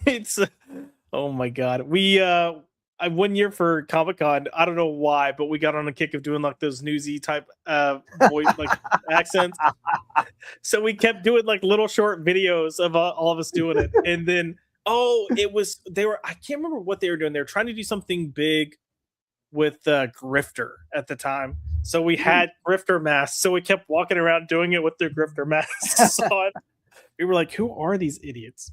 It's oh my god. We I 1 year for Comic-Con, I don't know why, but we got on a kick of doing like those newsy type voice like accents. So we kept doing like little short videos of all of us doing it. And then I can't remember what they were doing. They were trying to do something big with Grifter at the time. So we had Grifter masks. So we kept walking around doing it with their Grifter masks on. We were like, who are these idiots?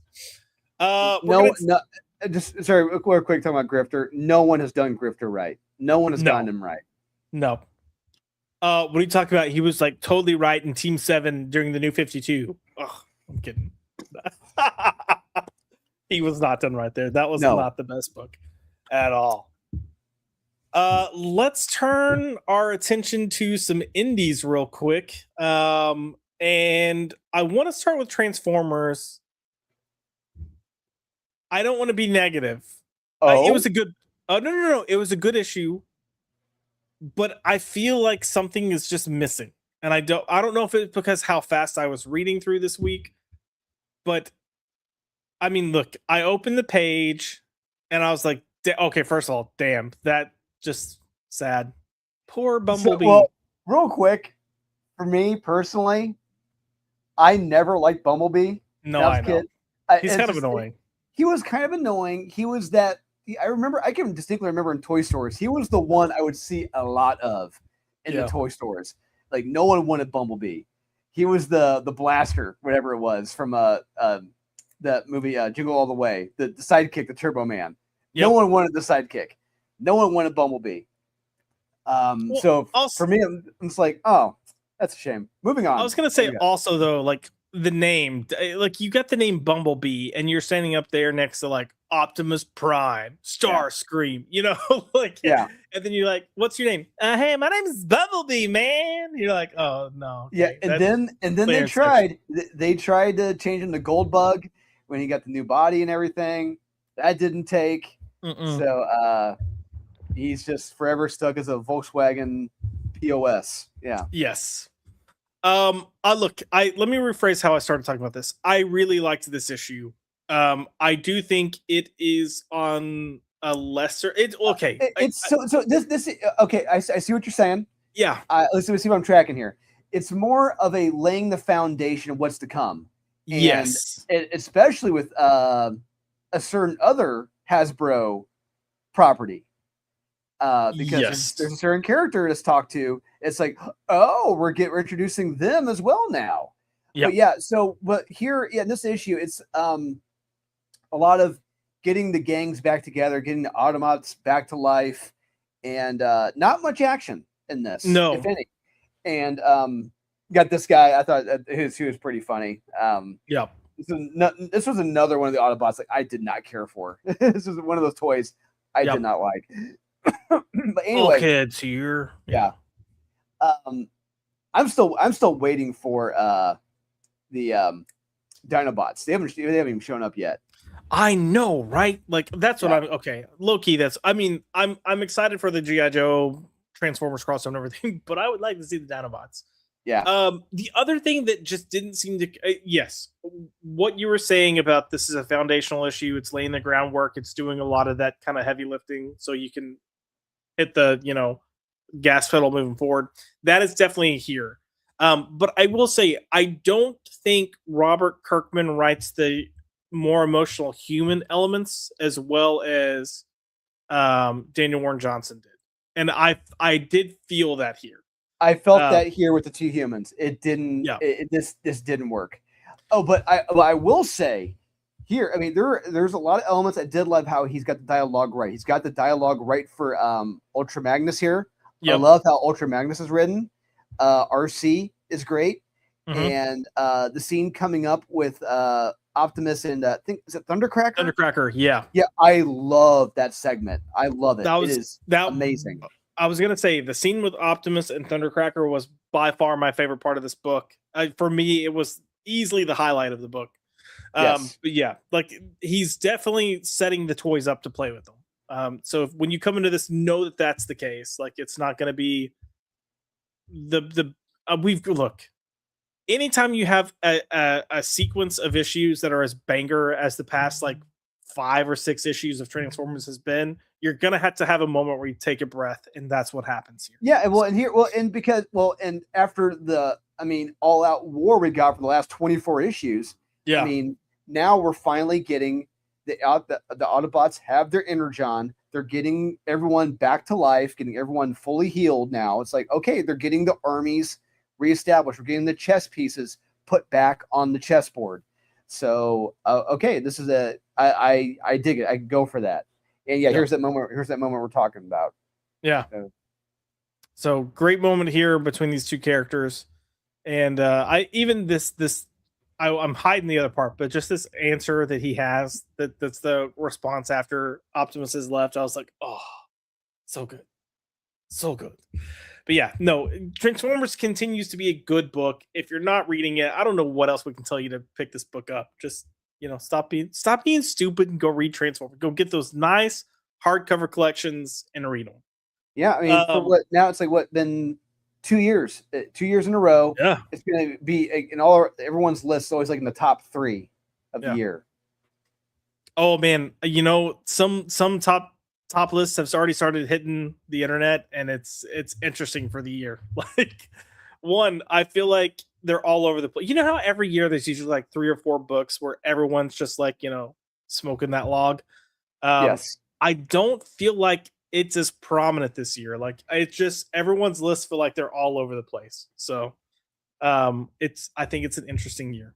Just sorry, real quick talking about Grifter. No one has done Grifter right. No one has gotten him right. No. What are you talking about? He was like totally right in Team 7 during the New 52. Oh, I'm kidding. He was not done right there. That was not the best book at all. Let's turn our attention to some indies real quick. And I want to start with Transformers. I don't want to be negative. It was a good. No. It was a good issue, but I feel like something is just missing, and I don't know if it's because how fast I was reading through this week, but I mean, look, I opened the page, and I was like, okay, first of all, damn, that just sad. Poor Bumblebee. Real quick, for me personally, I never liked Bumblebee. No, I know. He's kind of annoying. He was kind of annoying. He was that I remember. I can distinctly remember in toy stores. He was the one I would see a lot of in the toy stores. Like no one wanted Bumblebee. He was the blaster, whatever it was from that movie Jingle All the Way. The sidekick, the Turbo Man. No one wanted the sidekick. No one wanted Bumblebee. Well, So also, for me, it's like, oh, that's a shame. Moving on. I was gonna say also though, like the name, like you got the name Bumblebee, and you're standing up there next to like Optimus Prime, Starscream, you know, like Yeah. and then you're like, "What's your name?" Hey, my name is Bumblebee, man. You're like, "Oh no." Yeah, Okay, and that's then clear they tried to change him to Goldbug when he got the new body and everything. That didn't take. Mm-mm. So he's just forever stuck as a Volkswagen POS. Yeah. Yes. Look, let me rephrase how I started talking about this. I really liked this issue. I do think it is on a lesser. It's okay. It's so this okay. I see what you're saying. Yeah. Let's see what I'm tracking here. It's more of a laying the foundation of what's to come, and Yes. especially with a certain other Hasbro property. Because there's a certain character to talk to. It's like, oh, we're introducing them as well now. Yep. But yeah, but here, in this issue, it's a lot of getting the gangs back together, getting the Autobots back to life, and not much action in this, if any. And got this guy. I thought he was pretty funny. Yeah. This was another one of the Autobots like I did not care for. This was one of those toys I did not like. But anyway, all kids here. Yeah. I'm still waiting for the Dinobots. They haven't even shown up yet. I know, right? Like that's what I'm okay. Low key, I'm excited for the G.I. Joe Transformers crossover and everything, but I would like to see the Dinobots. Yeah. The other thing that just didn't seem to yes, what you were saying about this is a foundational issue. It's laying the groundwork. It's doing a lot of that kind of heavy lifting, so you can hit the gas pedal moving forward. That is definitely here. But I will say I don't think Robert Kirkman writes the more emotional human elements as well as Daniel Warren Johnson did, and I did feel that here. I felt that here with the two humans. It didn't. Yeah. This didn't work. Oh, but I will say here. I mean, there's a lot of elements. I did love how he's got the dialogue right. He's got the dialogue right for Ultra Magnus here. Yep. I love how Ultra Magnus is written. RC is great, and the scene coming up with Optimus and I think is it Thundercracker? Thundercracker, yeah. Yeah, I love that segment. I love it. It is amazing. I was gonna say the scene with Optimus and Thundercracker was by far my favorite part of this book. For me, it was easily the highlight of the book. But yeah, like he's definitely setting the toys up to play with them. So when you come into this, know that that's the case. Like it's not going to be look. Anytime you have a sequence of issues that are as banger as the past like 5 or 6 issues of Transformers has been, you're gonna have to have a moment where you take a breath, and that's what happens here. Yeah, and after the all out war we got for the last 24 issues. Yeah, I mean, now we're finally getting the Autobots have their energon. They're getting everyone back to life, getting everyone fully healed. Now it's like, okay, they're getting the armies reestablished. We're getting the chess pieces put back on the chessboard. So okay, this is I dig it. I can go for that. And yeah, here's that moment. Here's that moment we're talking about. Yeah. So great moment here between these two characters, and I'm hiding the other part, but just this answer that he has that's the response after Optimus has left. I was like, oh, so good, so good. But yeah, no, Transformers continues to be a good book. If you're not reading it, I don't know what else we can tell you to pick this book up. Just stop being stupid and go read Transformers. Go get those nice hardcover collections and read them. Yeah, I mean, for what now? It's like been 2 years, 2 years in a row. Yeah, it's going to be in everyone's list. Always like in the top 3 of the year. Oh man, some top lists have already started hitting the internet, and it's interesting for the year. Like one, I feel like they're all over the place. You know how every year there's usually like 3 or 4 books where everyone's just like smoking that log. Yes. I don't feel like it's as prominent this year. Like it's just everyone's lists feel like they're all over the place. So it's I think it's an interesting year.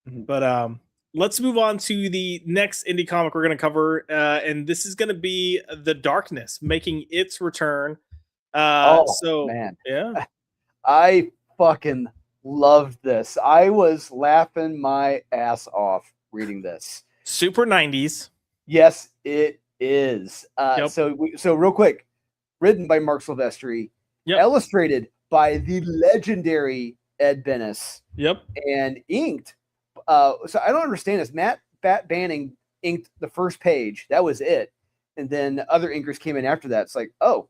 Mhm. But let's move on to the next indie comic we're going to cover, and this is going to be The Darkness making its return. Oh So man, yeah, I fucking loved this. I was laughing my ass off reading this. super 90s. Yes, it is. Yep, So real quick, written by Mark Silvestri, yep, illustrated by the legendary Ed Bennis, yep. and inked. So I don't understand this. Matt Banning inked the first page. That was it, and then other inkers came in after that. It's like, oh,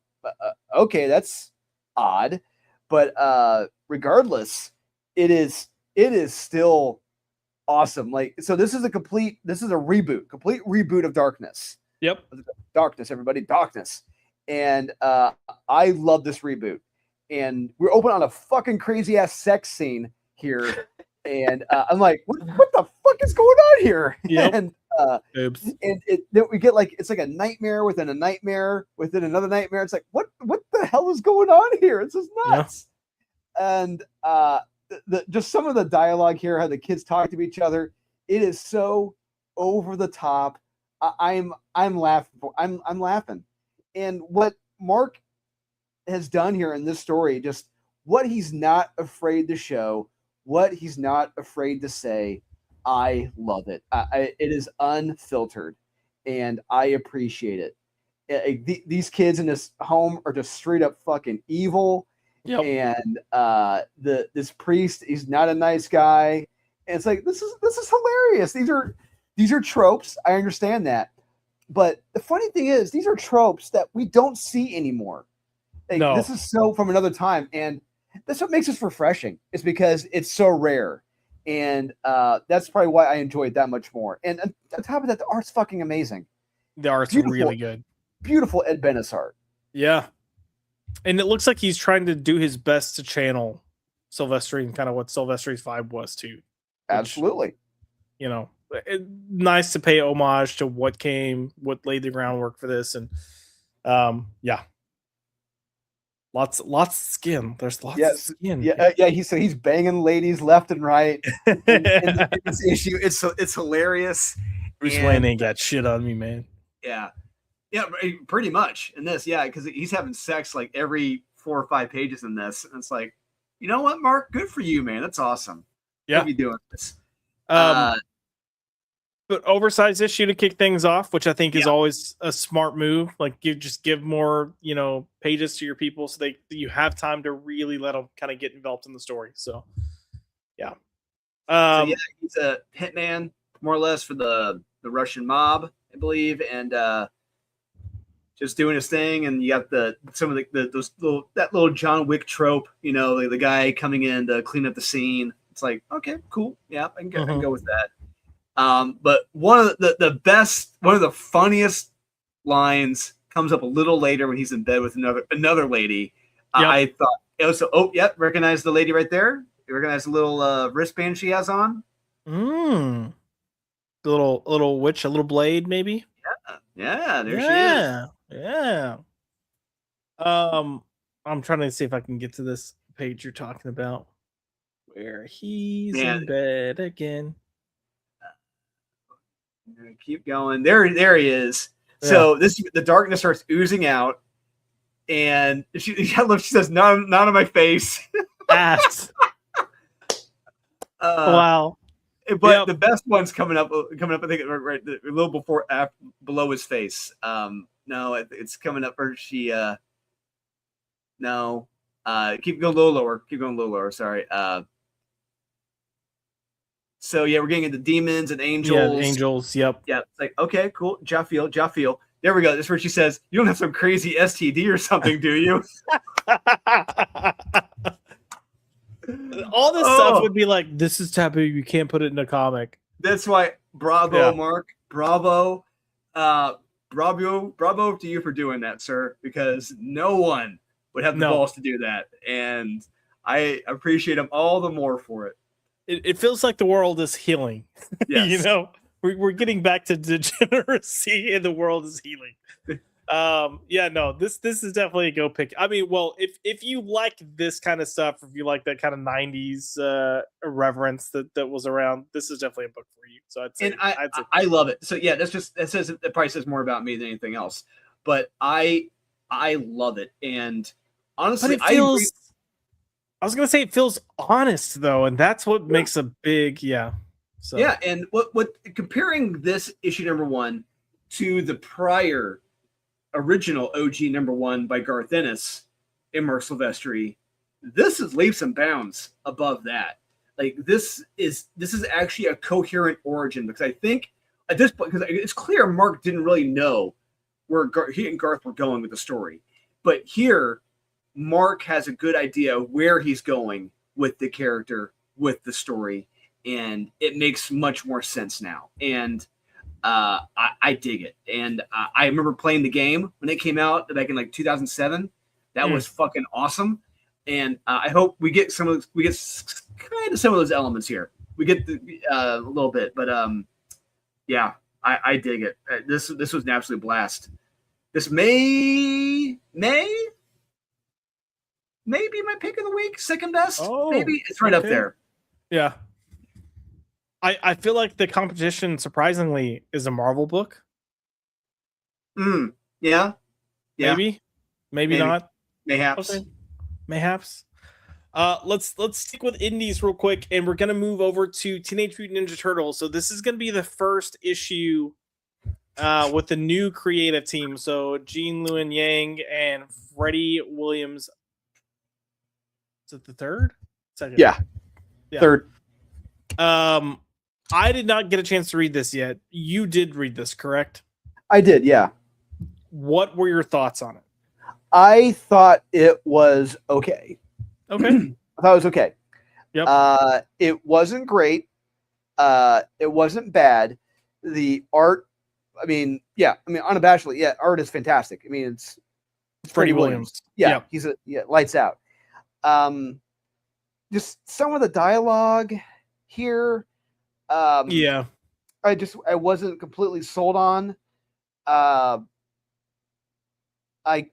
okay, that's odd, but regardless, it is still awesome. Like, so this is a complete reboot of Yep. Darkness, everybody, Darkness. And I love this reboot. And we're open on a fucking crazy ass sex scene here. And I'm like, what the fuck is going on here? Yep. And Oops. and then we get like, it's like a nightmare within a nightmare within another nightmare. It's like, what the hell is going on here? It's just nuts. Yeah. And just some of the dialogue here, how the kids talk to each other, it is so over the top. I'm laughing. I'm laughing. And what Mark has done here in this story, just what he's not afraid to show, what he's not afraid to say, I love it. It is unfiltered, and I appreciate it. These kids in this home are just straight up fucking evil. Yep. And this priest, he's not a nice guy. And it's like, this is hilarious. These are tropes. I understand that. But the funny thing is, these are tropes that we don't see anymore. Like, No. This is so from another time. And that's what makes this refreshing, is because it's so rare. And that's probably why I enjoy it that much more. And on top of that, the art's fucking amazing. The art's really good. Beautiful Ed Bennis art. Yeah. And it looks like he's trying to do his best to channel Silvestri and kind of what Silvestri's vibe was too. Which, absolutely. You know, nice to pay homage to what laid the groundwork for this. And yeah. Lots of skin. There's lots of skin. Yeah. He's banging ladies left and right. in this issue, it's hilarious. Bruce Wayne ain't got shit on me, man. Yeah, pretty much in this. Yeah, because he's having sex like every 4 or 5 pages in this, and it's like, you know what, Mark? Good for you, man. That's awesome. Yeah, you doing this. But oversized issue to kick things off, which I think is always a smart move. Like, give more, pages to your people so you have time to really let them kind of get involved in the story. So, yeah. He's a hitman, more or less, for the Russian mob, I believe, and just doing his thing. And you got that little John Wick trope, the guy coming in to clean up the scene. It's like, okay, cool, yeah, I can go with that. But one of the funniest lines comes up a little later when he's in bed with another lady. Yep. I thought, recognize the lady right there. You recognize the little wristband she has on? The little witch, a little blade, maybe. Yeah, there she is. Yeah. I'm trying to see if I can get to this page you're talking about, where he's in bed again. Keep going. There he is. Yeah. So the darkness starts oozing out, and she says, "Not on my face." Ass. Wow. But the best one's coming up. I think right a little below his face. No, it's coming up. Or she. No. Keep going a little lower. Keep going a little lower. Sorry. So we're getting into demons and angels. Yeah, angels. Yep. Yeah. It's like, okay, cool. Jaffiel. There we go. That's where she says, "You don't have some crazy STD or something, do you?" All this stuff would be like, this is taboo. You can't put it in a comic. That's why. Bravo, Mark. Bravo. Bravo to you for doing that, sir. Because no one would have the balls to do that, and I appreciate them all the more for it. It feels like the world is healing. Yes. we're getting back to degeneracy and the world is healing. Yeah, no, this is definitely a go pick. I mean, well, if you like this kind of stuff, if you like that kind of 90s irreverence that was around, this is definitely a book for you. So And I'd say I love it. So yeah, that says it probably says more about me than anything else. But I love it. And honestly, but it feels I was gonna say it feels honest though, and that's what makes a big So yeah, and what comparing this issue number 1 to the prior original OG number 1 by Garth Ennis and Mark Silvestri, this is leaps and bounds above that. Like this is actually a coherent origin, because I think at this point, because it's clear Mark didn't really know where he and Garth were going with the story, but here Mark has a good idea where he's going with the character, with the story, and it makes much more sense now. And I dig it. And I remember playing the game when it came out back in like 2007. That was fucking awesome. And I hope we get kind of some of those elements here. We get a little bit, but yeah, I dig it. This was an absolute blast. This may be my pick of the week, second best. Maybe it's right up there. Yeah. I feel like the competition, surprisingly, is a Marvel book. Yeah. Maybe not. Mayhaps. Okay. Mayhaps. Let's stick with indies real quick, and we're gonna move over to Teenage Mutant Ninja Turtles. So this is gonna be the first issue with the new creative team. So Gene Luen Yang and Freddie Williams. Is it the third? Second? Yeah. Third. I did not get a chance to read this yet. You did read this, correct? I did, yeah. What were your thoughts on it? I thought it was okay. Okay. I thought it was okay. Yep. It wasn't great. It wasn't bad. The art, unabashedly, yeah, art is fantastic. I mean, it's Freddie Williams. Yeah, he's lights out. Just some of the dialogue here. I wasn't completely sold on. I like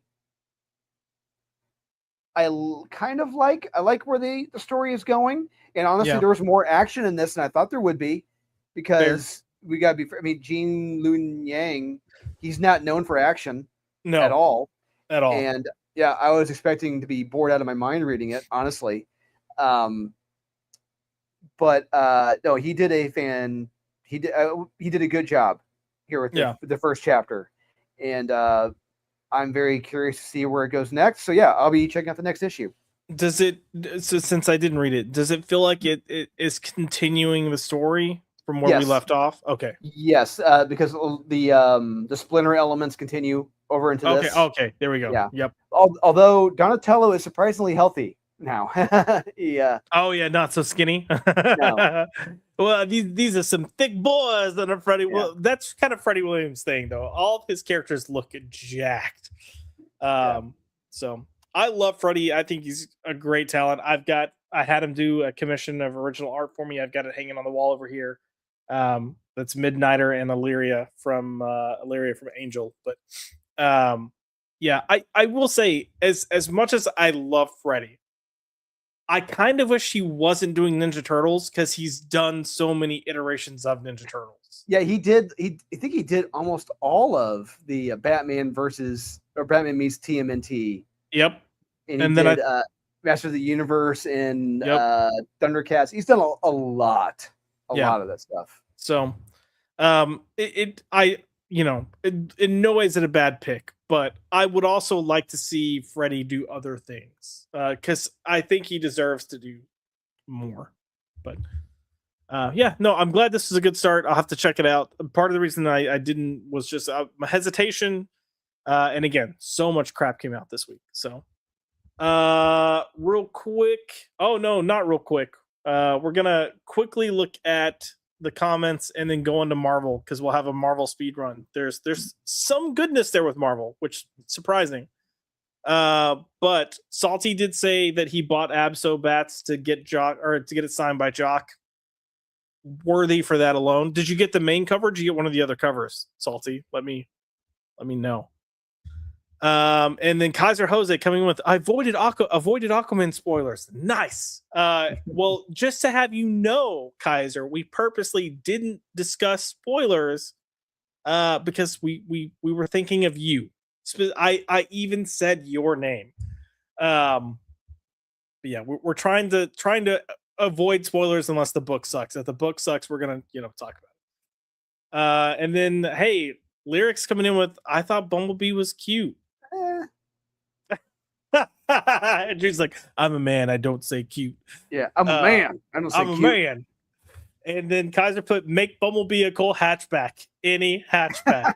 where the story is going, and honestly, there was more action in this than I thought there would be, because we gotta be. I mean, Gene Luen Yang, he's not known for action at all. And yeah, I was expecting to be bored out of my mind reading it, honestly. But no, he did a good job here with the first chapter, and I'm very curious to see where it goes next. So yeah, I'll be checking out the next issue. Does it? So since I didn't read it, does it feel like it is continuing the story from where we left off? Okay. Yes, because the Splinter elements continue over into this. Okay. There we go. Yeah. Yep. Although Donatello is surprisingly healthy now. Yeah. Oh yeah, not so skinny. No. Well, these are some thick boys that are Freddie. Yeah. Well, that's kind of Freddie Williams thing, though. All of his characters look jacked. So I love Freddie. I think he's a great talent. I had him do a commission of original art for me. I've got it hanging on the wall over here. That's Midnighter and Illyria from Angel. But yeah, I will say, as much as I love Freddie, I kind of wish he wasn't doing Ninja Turtles, because he's done so many iterations of Ninja Turtles. Yeah, he did. I think he did almost all of the Batman meets TMNT. Yep. And then Master of the Universe and Thundercats. He's done a lot of that stuff. So, in no way is it a bad pick, but I would also like to see Freddie do other things, because I think he deserves to do more. But I'm glad this is a good start. I'll have to check it out. Part of the reason I didn't was just my hesitation, and again, so much crap came out this week. So, real quick. Oh no, not real quick. We're gonna quickly look at the comments and then go into Marvel, because we'll have a Marvel speed run. There's some goodness there with Marvel, which is surprising. But Salty did say that he bought Abso Bats to get Jock, or to get it signed by Jock. worthy for that alone. Did you get the main cover? Or did you get one of the other covers? Salty, let me know. And then Kaiser Jose coming with avoided Aquaman spoilers. Nice. Well, just to have you know, Kaiser, we purposely didn't discuss spoilers because we were thinking of you. I even said your name. But yeah, we're trying to avoid spoilers unless the book sucks. If the book sucks, we're gonna talk about it. And then hey, lyrics coming in with I thought Bumblebee was cute. And she's like, I'm a man, I don't say cute. Yeah, I'm a man. I don't say I'm cute. a man. And then Kaiser put make Bumblebee a cool hatchback. Any hatchback.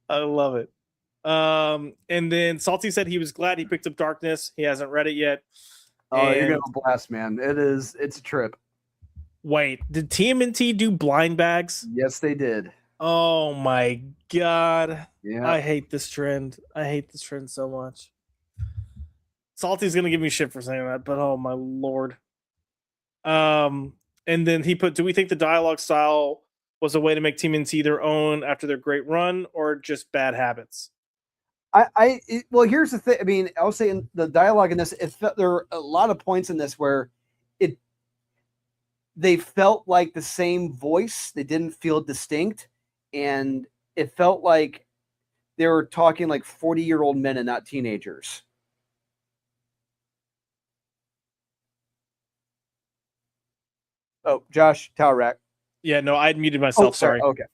I love it. And then Salty said he was glad he picked up Darkness. He hasn't read it yet. Oh, you're gonna blast, man. It's a trip. Wait, did TMNT do blind bags? Yes, they did. Oh my god. Yeah. I hate this trend. I hate this trend so much. Salty's gonna give me shit for saying that, but oh my lord. And then he put, do we think the dialogue style was a way to make Team NT their own after their great run, or just bad habits? Well, here's the thing. I mean, I'll say in the dialogue in this, there are a lot of points in this where they felt like the same voice. They didn't feel distinct, and it felt like they were talking like 40-year-old men and not teenagers. Oh, Josh Towrack. Yeah, no, I'd muted myself. Oh, sorry. Okay.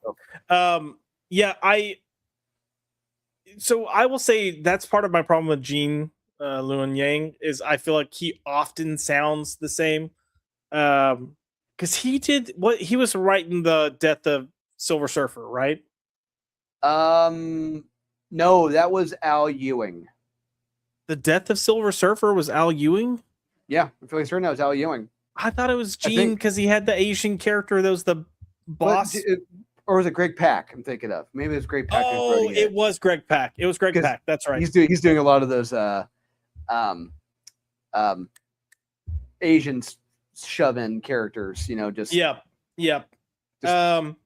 Yeah, so I will say that's part of my problem with Gene Luen Yang is I feel like he often sounds the same. Because he was writing the Death of Silver Surfer, right? No, that was Al Ewing. The Death of Silver Surfer was Al Ewing? Yeah, I'm fairly certain that was Al Ewing. I thought it was Gene because he had the Asian character that was the boss. Or was it Greg Pak? I'm thinking of. Maybe it was Greg Pak. Oh, it was Greg Pak. It was Greg Pak. That's right. He's doing a lot of those Asian shove-in characters. Just yep. But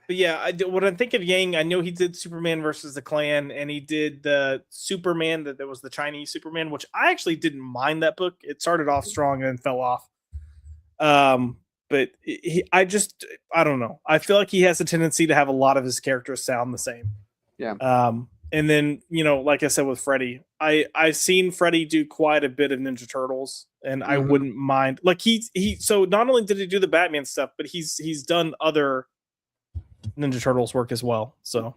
yeah, when I think of Yang, I know he did Superman versus the Klan, and he did the Superman that was the Chinese Superman, which I actually didn't mind that book. It started off strong and then fell off. But I don't know. I feel like he has a tendency to have a lot of his characters sound the same. Yeah. And then, like I said with Freddy, I've seen Freddy do quite a bit of Ninja Turtles, and I wouldn't mind. Like so not only did he do the Batman stuff, but he's done other Ninja Turtles work as well. So,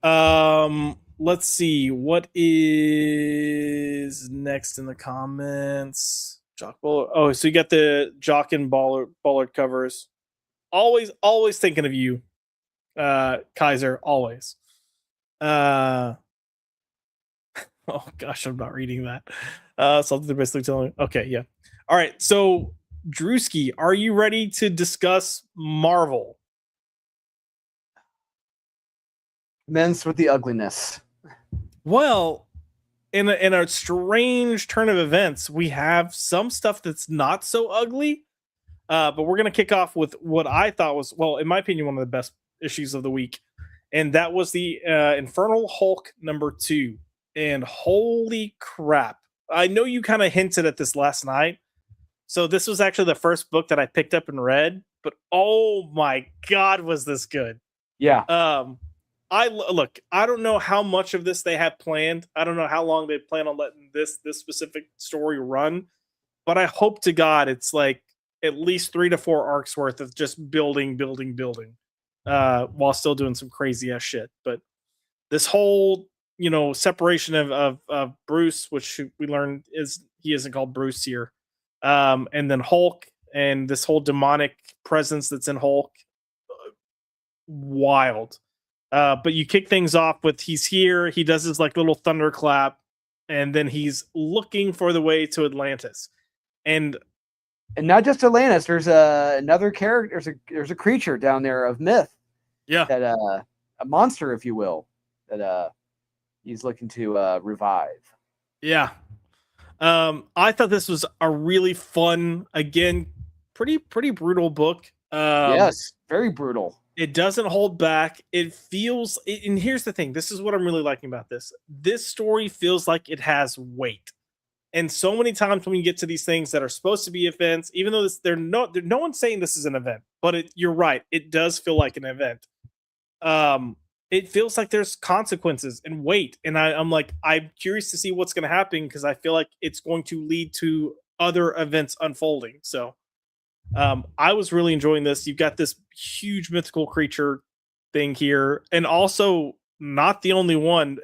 let's see what is next in the comments. Jock Bullard. Oh, so you got the Jock and Bullard covers. Always thinking of you, Kaiser. Always. Oh gosh, I'm not reading that. Something they're basically telling me. Okay, yeah. All right. So, Drewski, are you ready to discuss Marvel? Men's with the ugliness. Well, in a strange turn of events, we have some stuff that's not so ugly. But we're gonna kick off with what I thought was, well, in my opinion, one of the best issues of the week, and that was the Infernal Hulk #2. And holy crap! I know you kind of hinted at this last night. So this was actually the first book that I picked up and read. But oh my god, was this good? Yeah. I don't know how much of this they have planned. I don't know how long they plan on letting this specific story run, but I hope to God it's like at least 3 to 4 arcs worth of just building, while still doing some crazy ass shit. But this whole, separation of Bruce, which we learned he isn't called Bruce here, and then Hulk and this whole demonic presence that's in Hulk, wild. But you kick things off with he's here, he does his like little thunderclap, and then he's looking for the way to Atlantis. And not just Atlantis, there's another character, there's a creature down there of myth. Yeah. That a monster, if you will, that he's looking to revive. Yeah. I thought this was a really fun, again, pretty brutal book. Yes, very brutal. It doesn't hold back. It feels, and here's the thing. This is what I'm really liking about this. This story feels like it has weight. And so many times when you get to these things that are supposed to be events, even though no one's saying this is an event, but you're right. It does feel like an event. It feels like there's consequences and weight. And I'm like, I'm curious to see what's going to happen because I feel like it's going to lead to other events unfolding. So I was really enjoying this. You've got this huge mythical creature thing here, and also not the only one.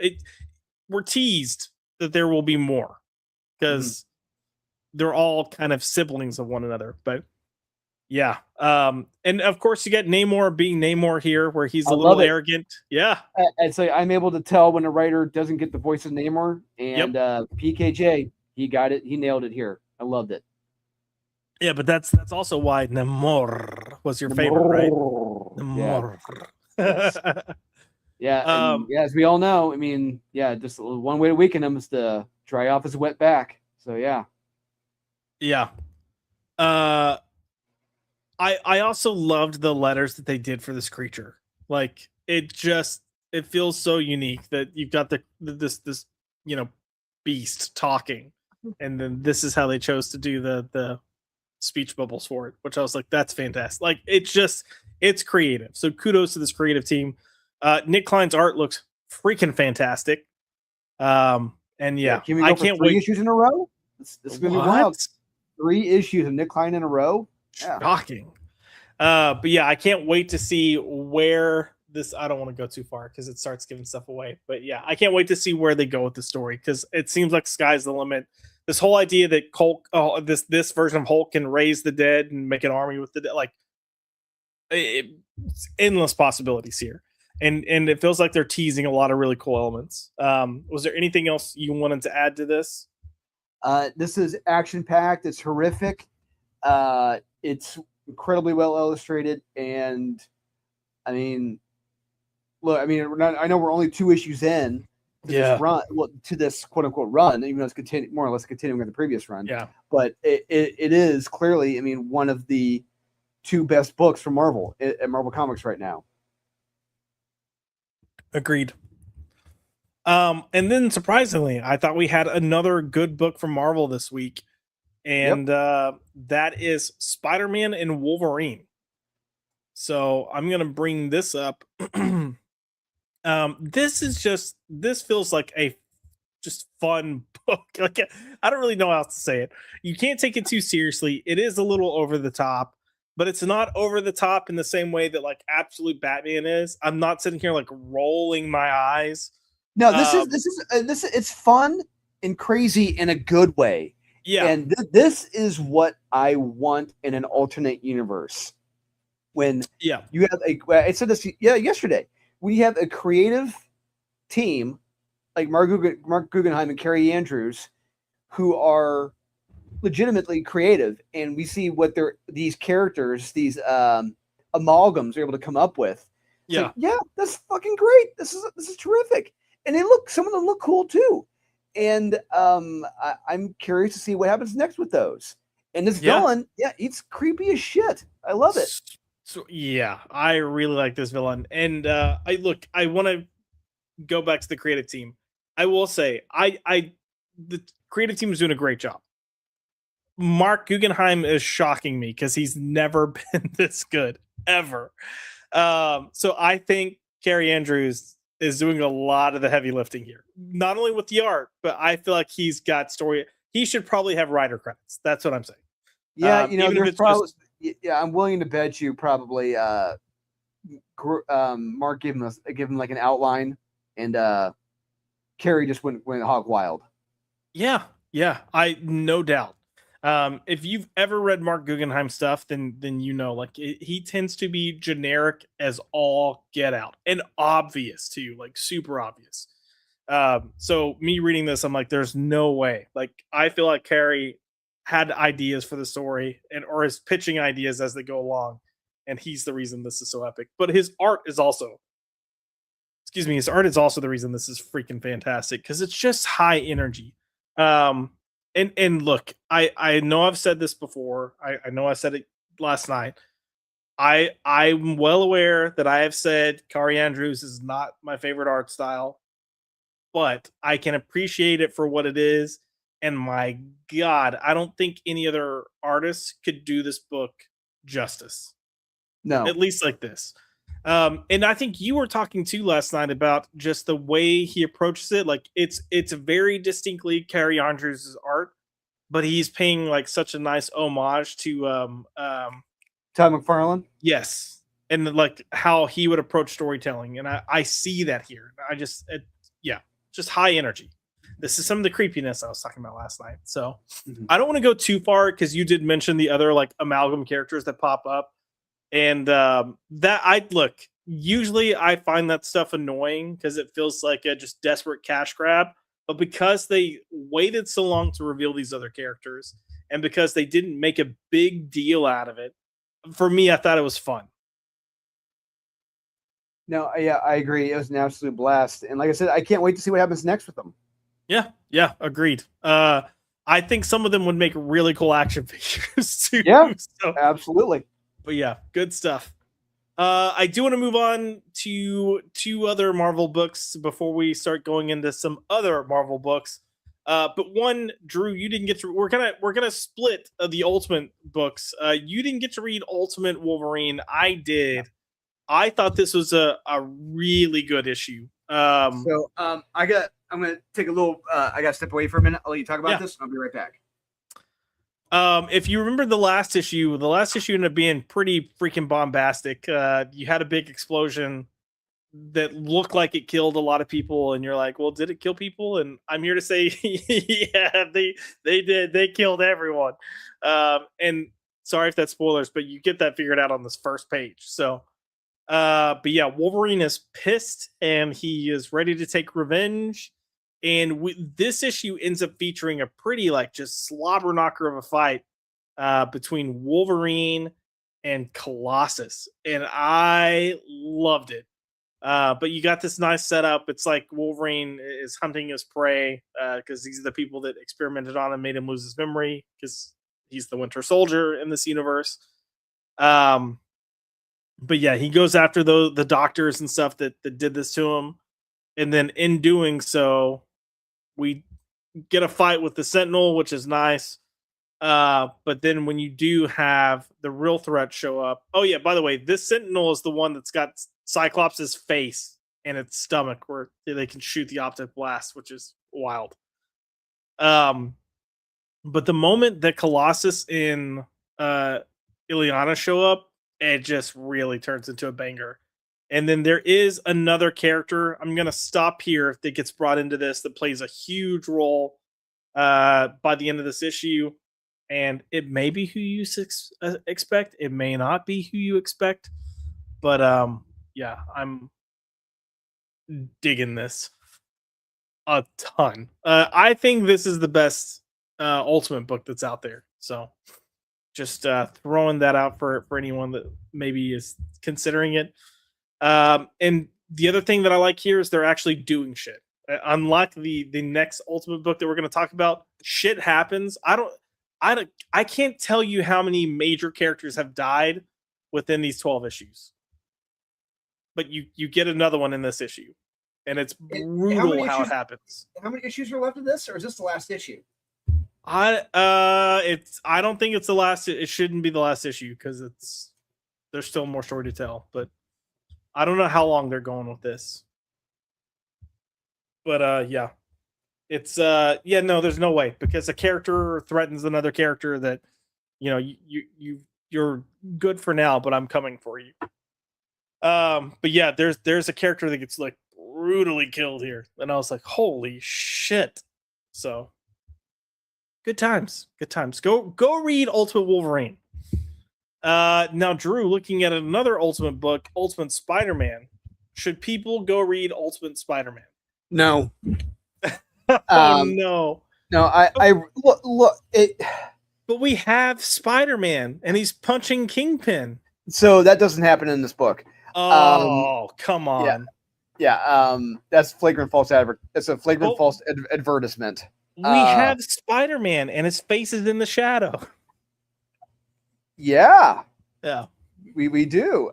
We're teased that there will be more because they're all kind of siblings of one another. But yeah, and of course you get Namor being Namor here, where he's a little arrogant. Yeah, I'd say I'm able to tell when a writer doesn't get the voice of Namor, and PKJ, he got it. He nailed it here. I loved it. Yeah, but that's also why Namor was your favorite, right? Namor. Yeah. Yeah, as we all know, I mean, yeah, just one way to weaken him is to dry off his wet back. So yeah. Yeah. I also loved the letters that they did for this creature. Like it feels so unique that you've got this beast talking, and then this is how they chose to do the speech bubbles for it, which I was like, that's fantastic. Like it's creative. So kudos to this creative team. Nick Klein's art looks freaking fantastic. And yeah, can we go I for can't 3 wait. issues in a row? This is gonna be wild. 3 issues of Nick Klein in a row. Yeah. Shocking. But yeah, I can't wait to see where this. I don't want to go too far because it starts giving stuff away. But yeah, I can't wait to see where they go with the story because it seems like sky's the limit. This whole idea that Hulk, this version of Hulk can raise the dead and make an army with the dead, like endless possibilities here, and it feels like they're teasing a lot of really cool elements. Was there anything else you wanted to add to this? This is action packed. It's horrific. It's incredibly well illustrated, and I mean, look, I mean, I know we're only 2 issues in. This run, to this quote unquote run, even though it's more or less continuing with the previous run. Yeah. But it is clearly, I mean, one of the 2 best books from Marvel at Marvel Comics right now. Agreed. And then surprisingly, I thought we had another good book from Marvel this week. And that is Spider-Man and Wolverine. So I'm going to bring this up. This feels like a just fun book. Like I don't really know how to say it. You can't take it too seriously. It is a little over the top, but it's not over the top in the same way that like Absolute Batman is. I'm not sitting here like rolling my eyes. No, this is it's fun and crazy in a good way. Yeah, and this is what I want in an alternate universe. When you have I said this yesterday. We have a creative team like Mark Guggenheim and Carrie Andrews who are legitimately creative, and we see what these characters, these amalgams are able to come up with. It's that's fucking great. This is terrific. And some of them look cool too. And I'm curious to see what happens next with those. And this villain, it's creepy as shit. I love it. So yeah, I really like this villain. And I want to go back to the creative team. I will say, the creative team is doing a great job. Mark Guggenheim is shocking me because he's never been this good ever. So I think Carrie Andrews is doing a lot of the heavy lifting here, not only with the art, but I feel like he's got story. He should probably have writer credits. That's what I'm saying. Yeah, there's probably. Yeah, I'm willing to bet you probably Mark gave him like an outline, and Carrie just went hog wild. Yeah, I no doubt. If you've ever read Mark Guggenheim stuff, then like he tends to be generic as all get out and obvious too, like super obvious. So me reading this, I'm like, there's no way. Like I feel like Carrie had ideas for the story or is pitching ideas as they go along, and he's the reason this is so epic. But his art is also the reason this is freaking fantastic because it's just high energy. And look, I know I've said this before. I know I said it last night. I'm well aware that I have said Kari Andrews is not my favorite art style, but I can appreciate it for what it is. And my God, I don't think any other artist could do this book justice, No, at least like this. And I think you were talking too last night about just the way he approaches it. Like it's very distinctly Carrie Andrews' art, but he's paying like such a nice homage to Todd McFarlane. yes, and like how he would approach storytelling, and I see that here. Yeah, just high energy. This is some of the creepiness I was talking about last night. So I don't want to go too far because you did mention the other like amalgam characters that pop up. And that I look, usually I find that stuff annoying because it feels like a just desperate cash grab. But because they waited so long to reveal these other characters, and because they didn't make a big deal out of it, for me, I thought it was fun. No, yeah, I agree. It was an absolute blast. And like I said, I can't wait to see what happens next with them. Yeah, agreed. I think some of them would make really cool action figures too. Yeah, so, absolutely. but yeah, good stuff. I do want to move on to two other Marvel books before we start going into some other Marvel books. But one, Drew, you didn't get to. We're gonna split the Ultimate books. You didn't get to read Ultimate Wolverine. I did. I thought this was a really good issue. I'm gonna take a little. I gotta step away for a minute. I'll let you talk about this. And I'll be right back. If you remember the last issue ended up being pretty freaking bombastic. You had a big explosion that looked like it killed a lot of people, and you're like, well, did it kill people? And I'm here to say, yeah, they did. They killed everyone. And sorry if that's spoilers, but you get that figured out on this first page. So, but yeah, Wolverine is pissed and he is ready to take revenge. And this issue ends up featuring a pretty like just slobber knocker of a fight between Wolverine and Colossus, and I loved it. But you got this nice setup. It's like Wolverine is hunting his prey because these are the people that experimented on him, made him lose his memory because he's the Winter Soldier in this universe. But yeah, he goes after the doctors and stuff that did this to him, and then in doing so, we get a fight with the Sentinel, which is nice. But then when you do have the real threat show up, oh yeah, by the way, this Sentinel is the one that's got Cyclops' face and its stomach where they can shoot the optic blast, which is wild. But the moment that Colossus and Ileana show up, it just really turns into a banger. And then there is another character. I'm going to stop here that gets brought into this that plays a huge role by the end of this issue. And it may be who you expect. It may not be who you expect. But yeah, I'm digging this a ton. I think this is the best Ultimate book that's out there. So just throwing that out for anyone that maybe is considering it. And the other thing that I like here is they're actually doing shit. Unlike the next Ultimate book that we're going to talk about, shit happens. I can't tell you how many major characters have died within these 12 issues. But you get another one in this issue, and it's brutal how it happens. How many issues are left of this, or is this the last issue? I don't think it's the last. It shouldn't be the last issue because there's still more story to tell, but I don't know how long they're going with this. But yeah. It's no, there's no way, because a character threatens another character that, you know, you're good for now, but I'm coming for you. But yeah, there's a character that gets like brutally killed here, and I was like, holy shit. So good times. Go read Ultimate Wolverine. Now, Drew, looking at another Ultimate book, Ultimate Spider-Man. Should people go read Ultimate Spider-Man? No. No. I look it. But we have Spider-Man, and he's punching Kingpin. So that doesn't happen in this book. Oh, come on. Yeah. That's flagrant false It's a flagrant false advertisement. We have Spider-Man, and his face is in the shadow. Yeah. Yeah. We do.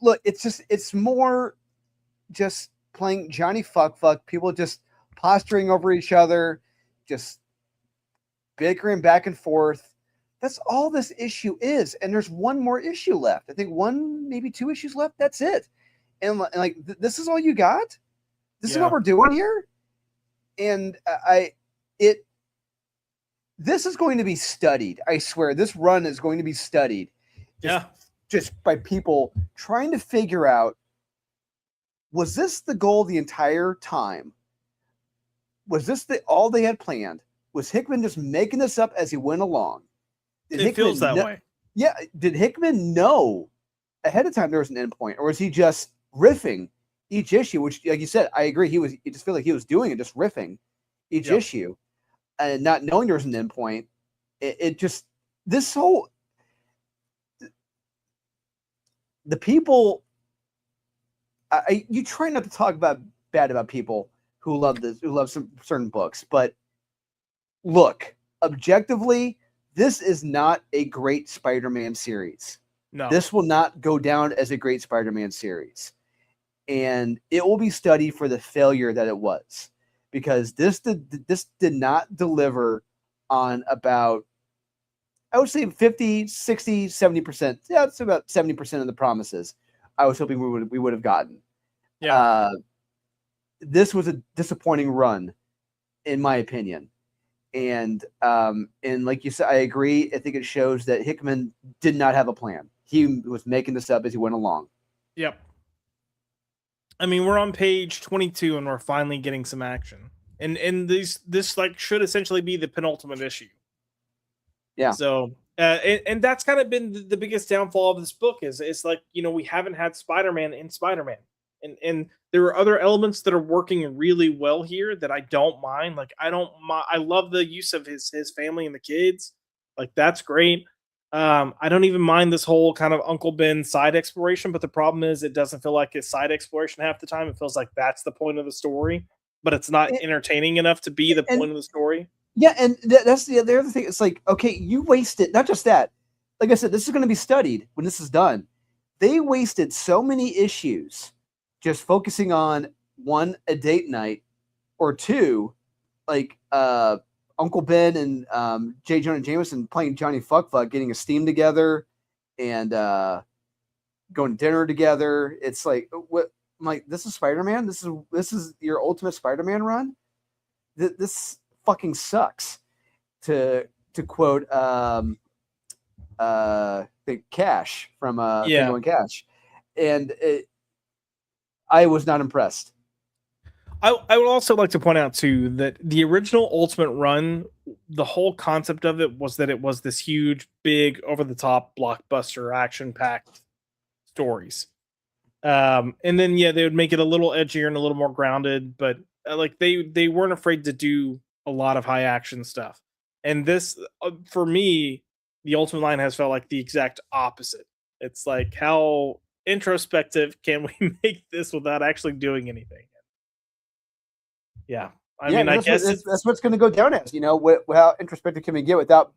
Look, it's more just playing Johnny fuck, people just posturing over each other, just bickering back and forth. That's all this issue is. And there's one more issue left. I think one, maybe two issues left. That's it. And like, this is all you got? This is what we're doing here? And this is going to be studied. I swear, this run is going to be studied. Just by people trying to figure out, was this the goal the entire time? Was this all they had planned? Was Hickman just making this up as he went along? It feels that way. Yeah. Did Hickman know ahead of time there was an endpoint, or was he just riffing each issue? Which, like you said, I agree. You just feel like he was doing it, just riffing each issue, and not knowing there was an endpoint. It just, this whole, the people. You try not to talk bad about people who love some certain books, but look, objectively, this is not a great Spider-Man series. No, this will not go down as a great Spider-Man series, and it will be studied for the failure that it was, because this did not deliver on about, I would say 50, 60, 70%. Yeah, it's about 70% of the promises I was hoping we would have gotten. Yeah. This was a disappointing run, in my opinion. And like you said, I agree. I think it shows that Hickman did not have a plan. He was making this up as he went along. Yep. I mean, we're on page 22 and we're finally getting some action. And this like should essentially be the penultimate issue. Yeah. So and that's kind of been the biggest downfall of this book is it's like, we haven't had Spider-Man in Spider-Man. And there are other elements that are working really well here that I don't mind. Like I love the use of his family and the kids. Like that's great. I don't even mind this whole kind of Uncle Ben side exploration, but the problem is it doesn't feel like it's side exploration half the time. It feels like that's the point of the story, but it's not entertaining enough to be the point of the story. Yeah, and that's the other thing. It's like, okay, you wasted, not just that. Like I said, this is going to be studied when this is done. They wasted so many issues just focusing on, one, a date night, or two, like Uncle Ben and J. Jonah Jameson playing Johnny Fuck, getting a steam together and going to dinner together. It's like, what? I'm like, this is Spider-Man? This is your ultimate Spider-Man run? This fucking sucks. To quote the Cash from Tango and Cash. And I was not impressed. I would also like to point out too that the original Ultimate Run, the whole concept of it was that it was this huge, big, over-the-top blockbuster, action-packed stories. And then they would make it a little edgier and a little more grounded, but like they weren't afraid to do a lot of high action stuff. And this, for me, the Ultimate Line has felt like the exact opposite. It's like, how introspective can we make this without actually doing anything? Yeah. I mean, I guess that's what's going to go down as, how introspective can we get without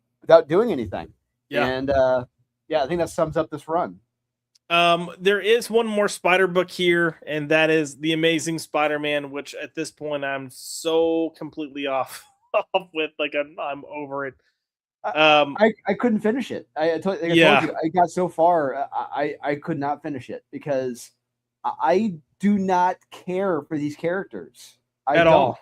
doing anything? Yeah. And I think that sums up this run. There is one more Spider book here, and that is The Amazing Spider-Man, which at this point I'm so completely off with. Like I'm over it. I couldn't finish it. I told you, I got so far. I could not finish it because I do not care for these characters at all.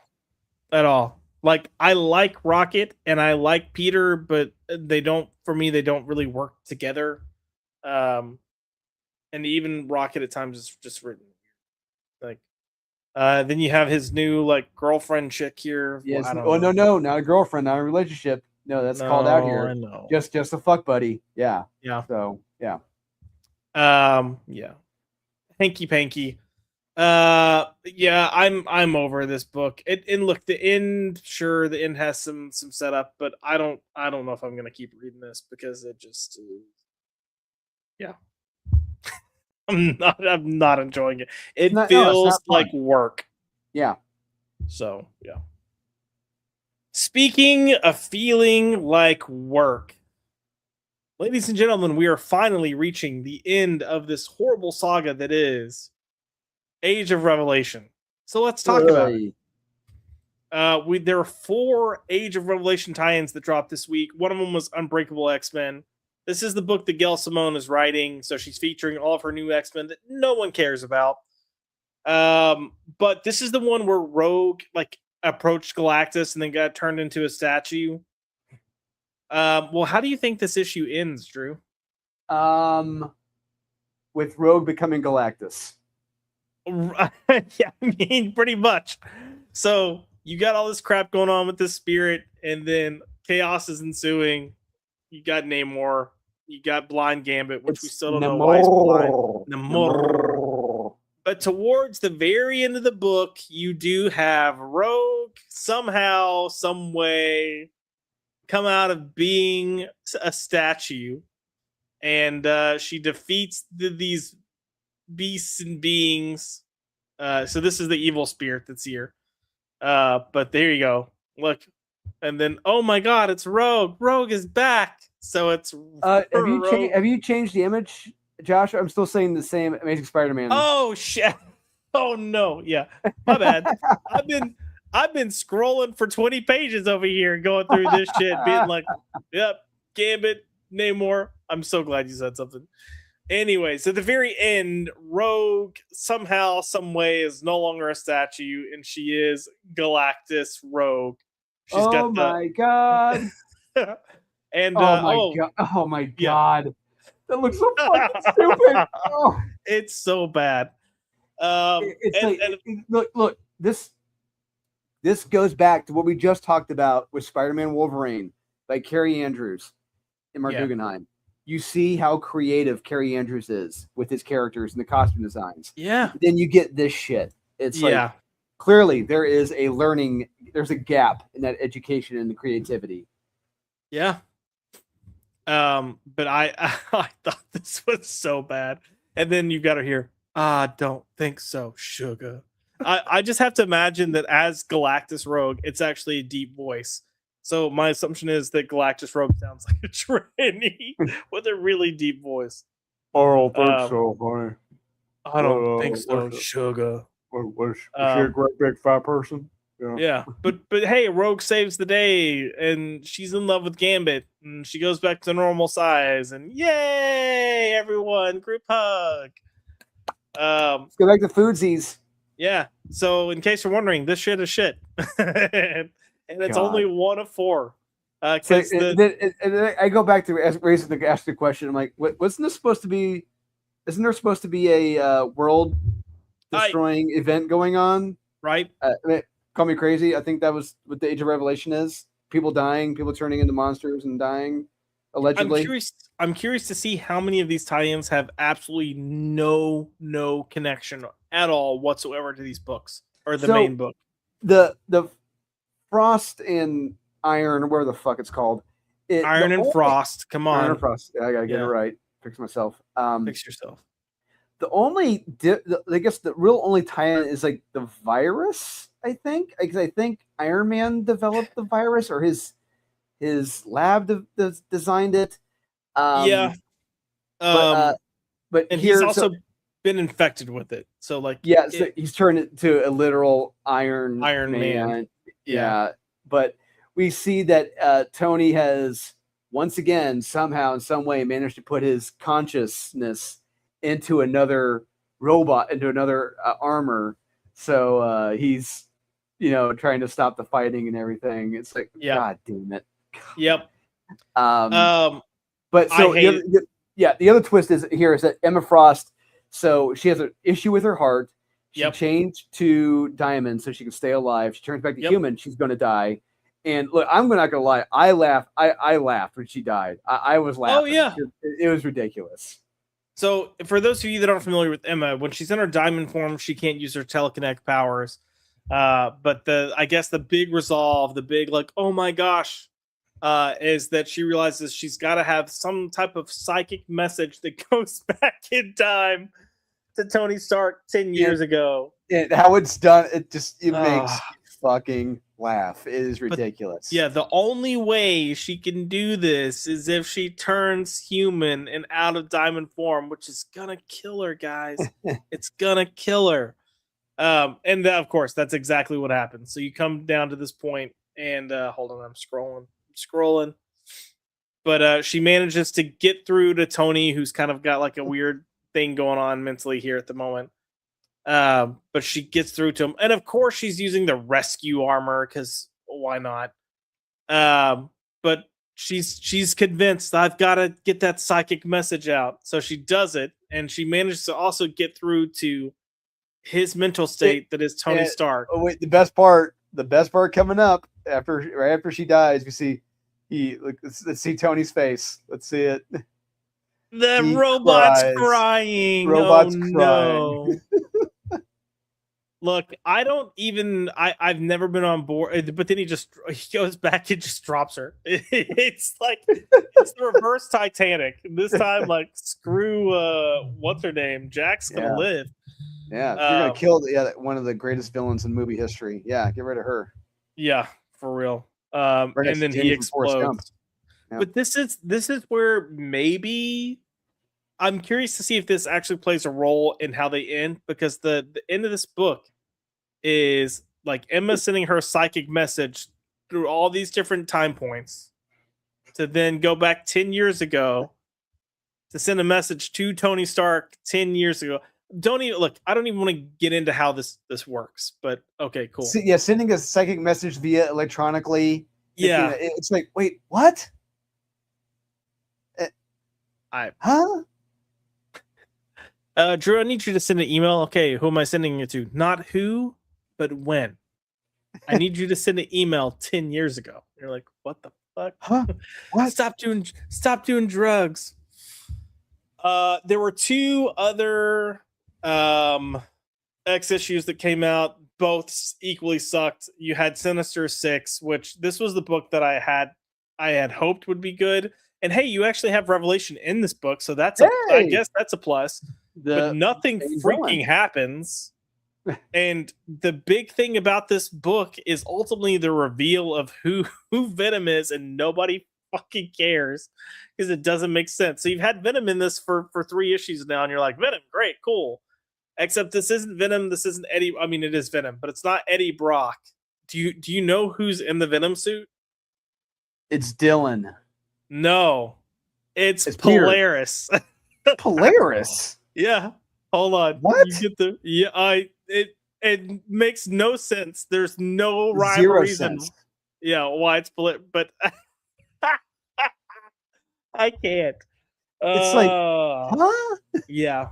Like I like Rocket and I like Peter, but they don't really work together. And even Rocket at times is just written like. Then you have his new like girlfriend chick here. Yes. No, not a girlfriend, not a relationship. No, that's called out here. I know. Just a fuck buddy. Yeah. Yeah. So yeah. Yeah. Hanky panky. Yeah, I'm over this book. And look, the end has some setup, but I don't know if I'm gonna keep reading this because it just yeah. I'm not enjoying it. It feels like work. Yeah. So yeah. Speaking of feeling like work, Ladies and gentlemen, we are finally reaching the end of this horrible saga that is Age of Revelation. So let's talk about it. There were 4 Age of Revelation tie-ins that dropped this week. One of them was Unbreakable X-Men. This is the book that Gail Simone is writing, so she's featuring all of her new X-Men that no one cares about. But this is the one where Rogue approached Galactus and then got turned into a statue. Well, how do you think this issue ends, Drew? With Rogue becoming Galactus. Yeah, I mean, pretty much. So you got all this crap going on with this spirit, and then chaos is ensuing. You got Namor, you got Blind Gambit, which we still don't know why he's blind. Namor. But towards the very end of the book, you do have Rogue somehow, some way, come out of being a statue, and she defeats these beasts and beings. So this is the evil spirit that's here. But there you go. Look, and then oh my God, it's Rogue. Rogue is back. So it's have you changed the image, Josh? I'm still saying the same Amazing Spider-Man. Oh shit! Oh no, yeah, my bad. I've been scrolling for 20 pages over here, going through this shit, being like, "Yep, Gambit, Namor." I'm so glad you said something. Anyways, at the very end, Rogue somehow, some way is no longer a statue, and she is Galactus Rogue. She's got my God. And oh my God. That looks so fucking stupid. Oh. It's so bad. Look, this goes back to what we just talked about with Spider-Man Wolverine by Carrie Andrews and Mark Guggenheim. You see how creative Carrie Andrews is with his characters and the costume designs. Yeah. Then you get this shit. It's like clearly there's a gap in that education and the creativity. Yeah. But I thought this was so bad. And then you've got her here. I don't think so, sugar. I just have to imagine that as Galactus Rogue, it's actually a deep voice. So my assumption is that Galactus Rogue sounds like a tranny with a really deep voice. I don't think so, honey. I don't think so, sugar. Was she a great big fat person? Yeah, but hey, Rogue saves the day, and she's in love with Gambit, and she goes back to normal size, and yay, everyone, group hug. Let's go back to foodsies. Yeah. So in case you're wondering, this shit is shit, and it's only 1 of 4. I go back to ask the question. I'm like, isn't there supposed to be a world destroying event going on? Right. Call me crazy. I think that was what the Age of Revelation is. People dying, people turning into monsters and dying, allegedly. I'm curious to see how many of these tie-ins have absolutely no connection at all whatsoever to these books or the main book. The Frost and Iron, or whatever the fuck it's called. Iron and Frost. Come on. Iron and Frost. I gotta get it right. Fix myself. Fix yourself. The only, I guess, the real only tie-in is like the virus. I think, because I think Iron Man developed the virus, or his lab designed it. But and he's also been infected with it. So so he's turned into a literal Iron Man. Yeah, but we see that Tony has once again somehow in some way managed to put his consciousness into another robot, into another armor. So he's trying to stop the fighting and everything. It's like, God damn it. Yep. But so the other twist is that Emma Frost, so she has an issue with her heart. She changed to diamond so she can stay alive. She turns back to human. She's going to die. And look, I'm not going to lie. I laughed. I laughed when she died. I was laughing. Oh, yeah. It was ridiculous. So for those of you that aren't familiar with Emma, when she's in her diamond form, she can't use her telekinetic powers. But I guess the big resolve, the big oh my gosh, is that she realizes she's got to have some type of psychic message that goes back in time to Tony Stark 10 years ago. And how it's done, it makes fucking laugh. It is ridiculous. Yeah, the only way she can do this is if she turns human and out of diamond form, which is gonna kill her, guys. It's gonna kill her. And of course, that's exactly what happens. So you come down to this point, and hold on, I'm scrolling. But she manages to get through to Tony, who's kind of got like a weird thing going on mentally here at the moment. But she gets through to him, and of course, she's using the rescue armor because why not? But she's convinced I've got to get that psychic message out, so she does it, and she manages to also get through to his mental state that is Tony Stark. Oh wait, the best part coming up right after she dies. We see let's see Tony's face. Let's see it. The robot's crying. Robot's crying. No. Look, I've never been on board, but then he goes back and just drops her. It's like it's the reverse Titanic. This time, like, screw what's her name? Jack's gonna live. Yeah, you're gonna kill one of the greatest villains in movie history. Yeah, get rid of her. Yeah, for real. And then he explodes. Yeah. But this is where maybe I'm curious to see if this actually plays a role in how they end, because the end of this book is like Emma sending her psychic message through all these different time points to then go back 10 years ago to send a message to Tony Stark 10 years ago. I don't even want to get into how this works, but okay, cool. Sending a psychic message via electronically. Yeah. It's like, wait, what? Huh? Drew, I need you to send an email. Okay, who am I sending it to? Not who, but when. I need you to send an email 10 years ago. You're like, what the fuck? Huh? What? Stop doing drugs. There were two other X issues that came out, both equally sucked. You had Sinister Six, which this was the book that I had hoped would be good. And hey, you actually have Revelation in this book, so I guess that's a plus. But nothing freaking happens. And the big thing about this book is ultimately the reveal of who Venom is, and nobody fucking cares because it doesn't make sense. So you've had Venom in this for 3 issues now, and you're like, Venom, great, cool. Except this isn't Venom, this isn't Eddie. I mean, it is Venom, but it's not Eddie Brock. Do you know who's in the Venom suit? It's Dylan. No, it's Polaris. Polaris. Yeah. Hold on. What? You get it makes no sense. There's no rhyme or reason. Yeah, why it's but I can't. It's like, huh? Yeah.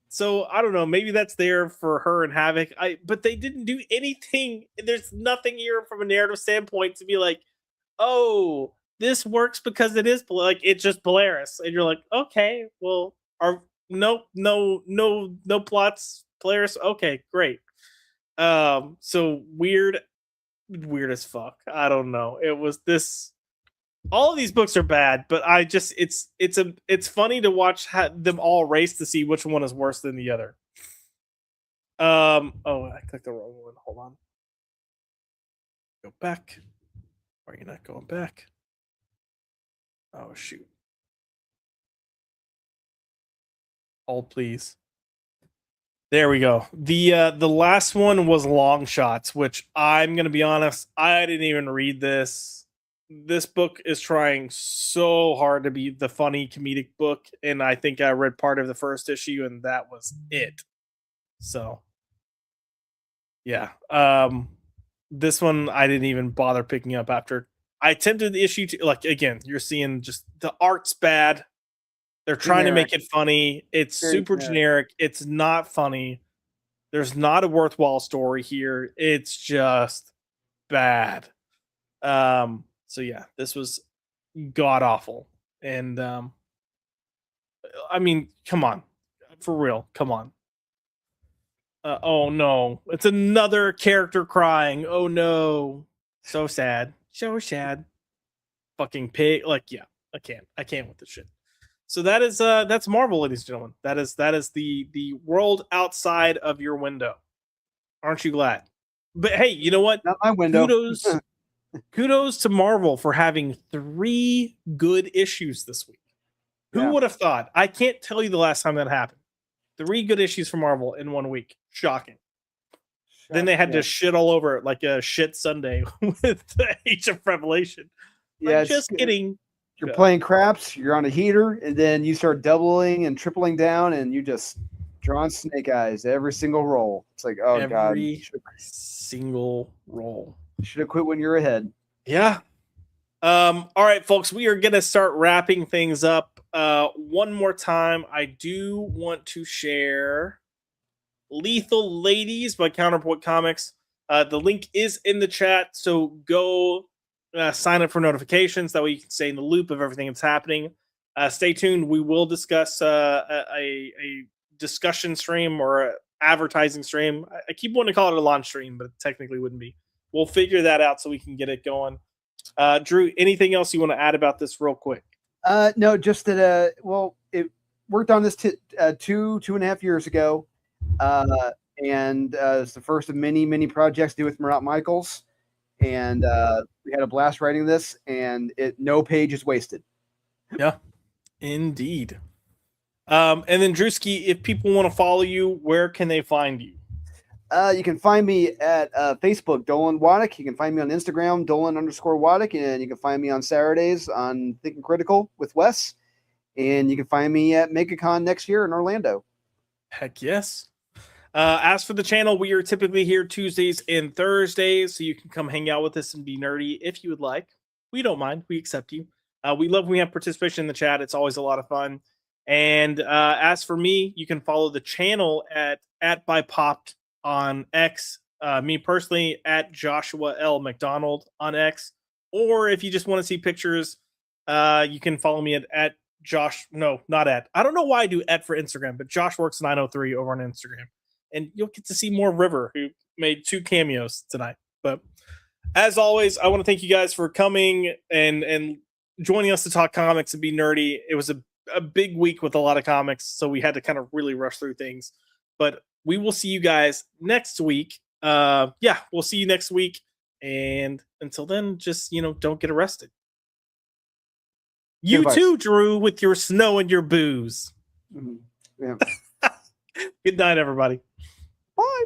So I don't know. Maybe that's there for her and Havoc. But they didn't do anything. There's nothing here from a narrative standpoint to be like, oh, this works because it is like it's just Polaris, and you're like, okay, well, no plots, Polaris. Okay, great. So weird as fuck. I don't know. It was this. All of these books are bad, but it's funny to watch them all race to see which one is worse than the other. Oh, I clicked the wrong one. Hold on. Go back. Or you're not going back. Oh shoot. Hold please. There we go. The last one was Long Shots, which I'm gonna be honest, I didn't even read this. This book is trying so hard to be the funny comedic book, and I think I read part of the first issue, and that was it. So yeah. This one I didn't even bother picking up after I attempted the issue to, like, again, you're seeing just the art's bad. They're trying to make it funny. It's very super generic. It's not funny. There's not a worthwhile story here. It's just bad. So yeah, this was god awful. And I mean, come on. For real, come on. Oh no. It's another character crying. Oh no. So sad. So sad. Fucking pig. Like, yeah, I can't with this shit. So that's Marvel, ladies and gentlemen. That is the world outside of your window. Aren't you glad? But hey, you know what? Not my window. Kudos to Marvel for having 3 good issues this week. Who Yeah. would have thought? I can't tell you the last time that happened. 3 good issues for Marvel in 1 week. Shocking. Then they had to shit all over it like a shit Sunday with the Age of Revelation. Yeah, Like, just kidding. You're playing craps, you're on a heater, and then you start doubling and tripling down, and you just drawing snake eyes every single roll. It's like, oh god, Every single roll. Should have quit when you're ahead. Yeah. All right, folks, we are gonna start wrapping things up. One more time, I do want to share Lethal Ladies by Counterpoint Comics. The link is in the chat, so go sign up for notifications. That way you can stay in the loop of everything that's happening. Stay tuned. We will discuss a discussion stream or an advertising stream. I keep wanting to call it a launch stream, but it technically wouldn't be. We'll figure that out so we can get it going. Drew, anything else you want to add about this real quick? No, just that, it worked on this 2.5 years ago. And it's the first of many projects to do with Murat Michaels. And we had a blast writing this, and no page is wasted. Yeah, indeed. And then Drewski, if people want to follow you, where can they find you? You can find me at Facebook, Dolan Waddick. You can find me on Instagram, Dolan_Waddick, and you can find me on Saturdays on Thinking Critical with Wes. And you can find me at MegaCon next year in Orlando. Heck yes. As for the channel, we are typically here Tuesdays and Thursdays, so you can come hang out with us and be nerdy if you would like. We don't mind. We accept you. We love when we have participation in the chat. It's always a lot of fun. And as for me, you can follow the channel at @bypopped on X. Me personally at Joshua L. McDonald on X. Or if you just want to see pictures, you can follow me at Josh. No, not at. I don't know why I do at for Instagram, but JoshWorks903 over on Instagram. And you'll get to see more River, who made 2 cameos tonight. But as always, I want to thank you guys for coming and joining us to talk comics and be nerdy. It was a big week with a lot of comics, so we had to kind of really rush through things. But we will see you guys next week. We'll see you next week. And until then, just, don't get arrested. You too, Drew, with your snow and your booze. Mm-hmm. Yeah. Good night, everybody. Bye.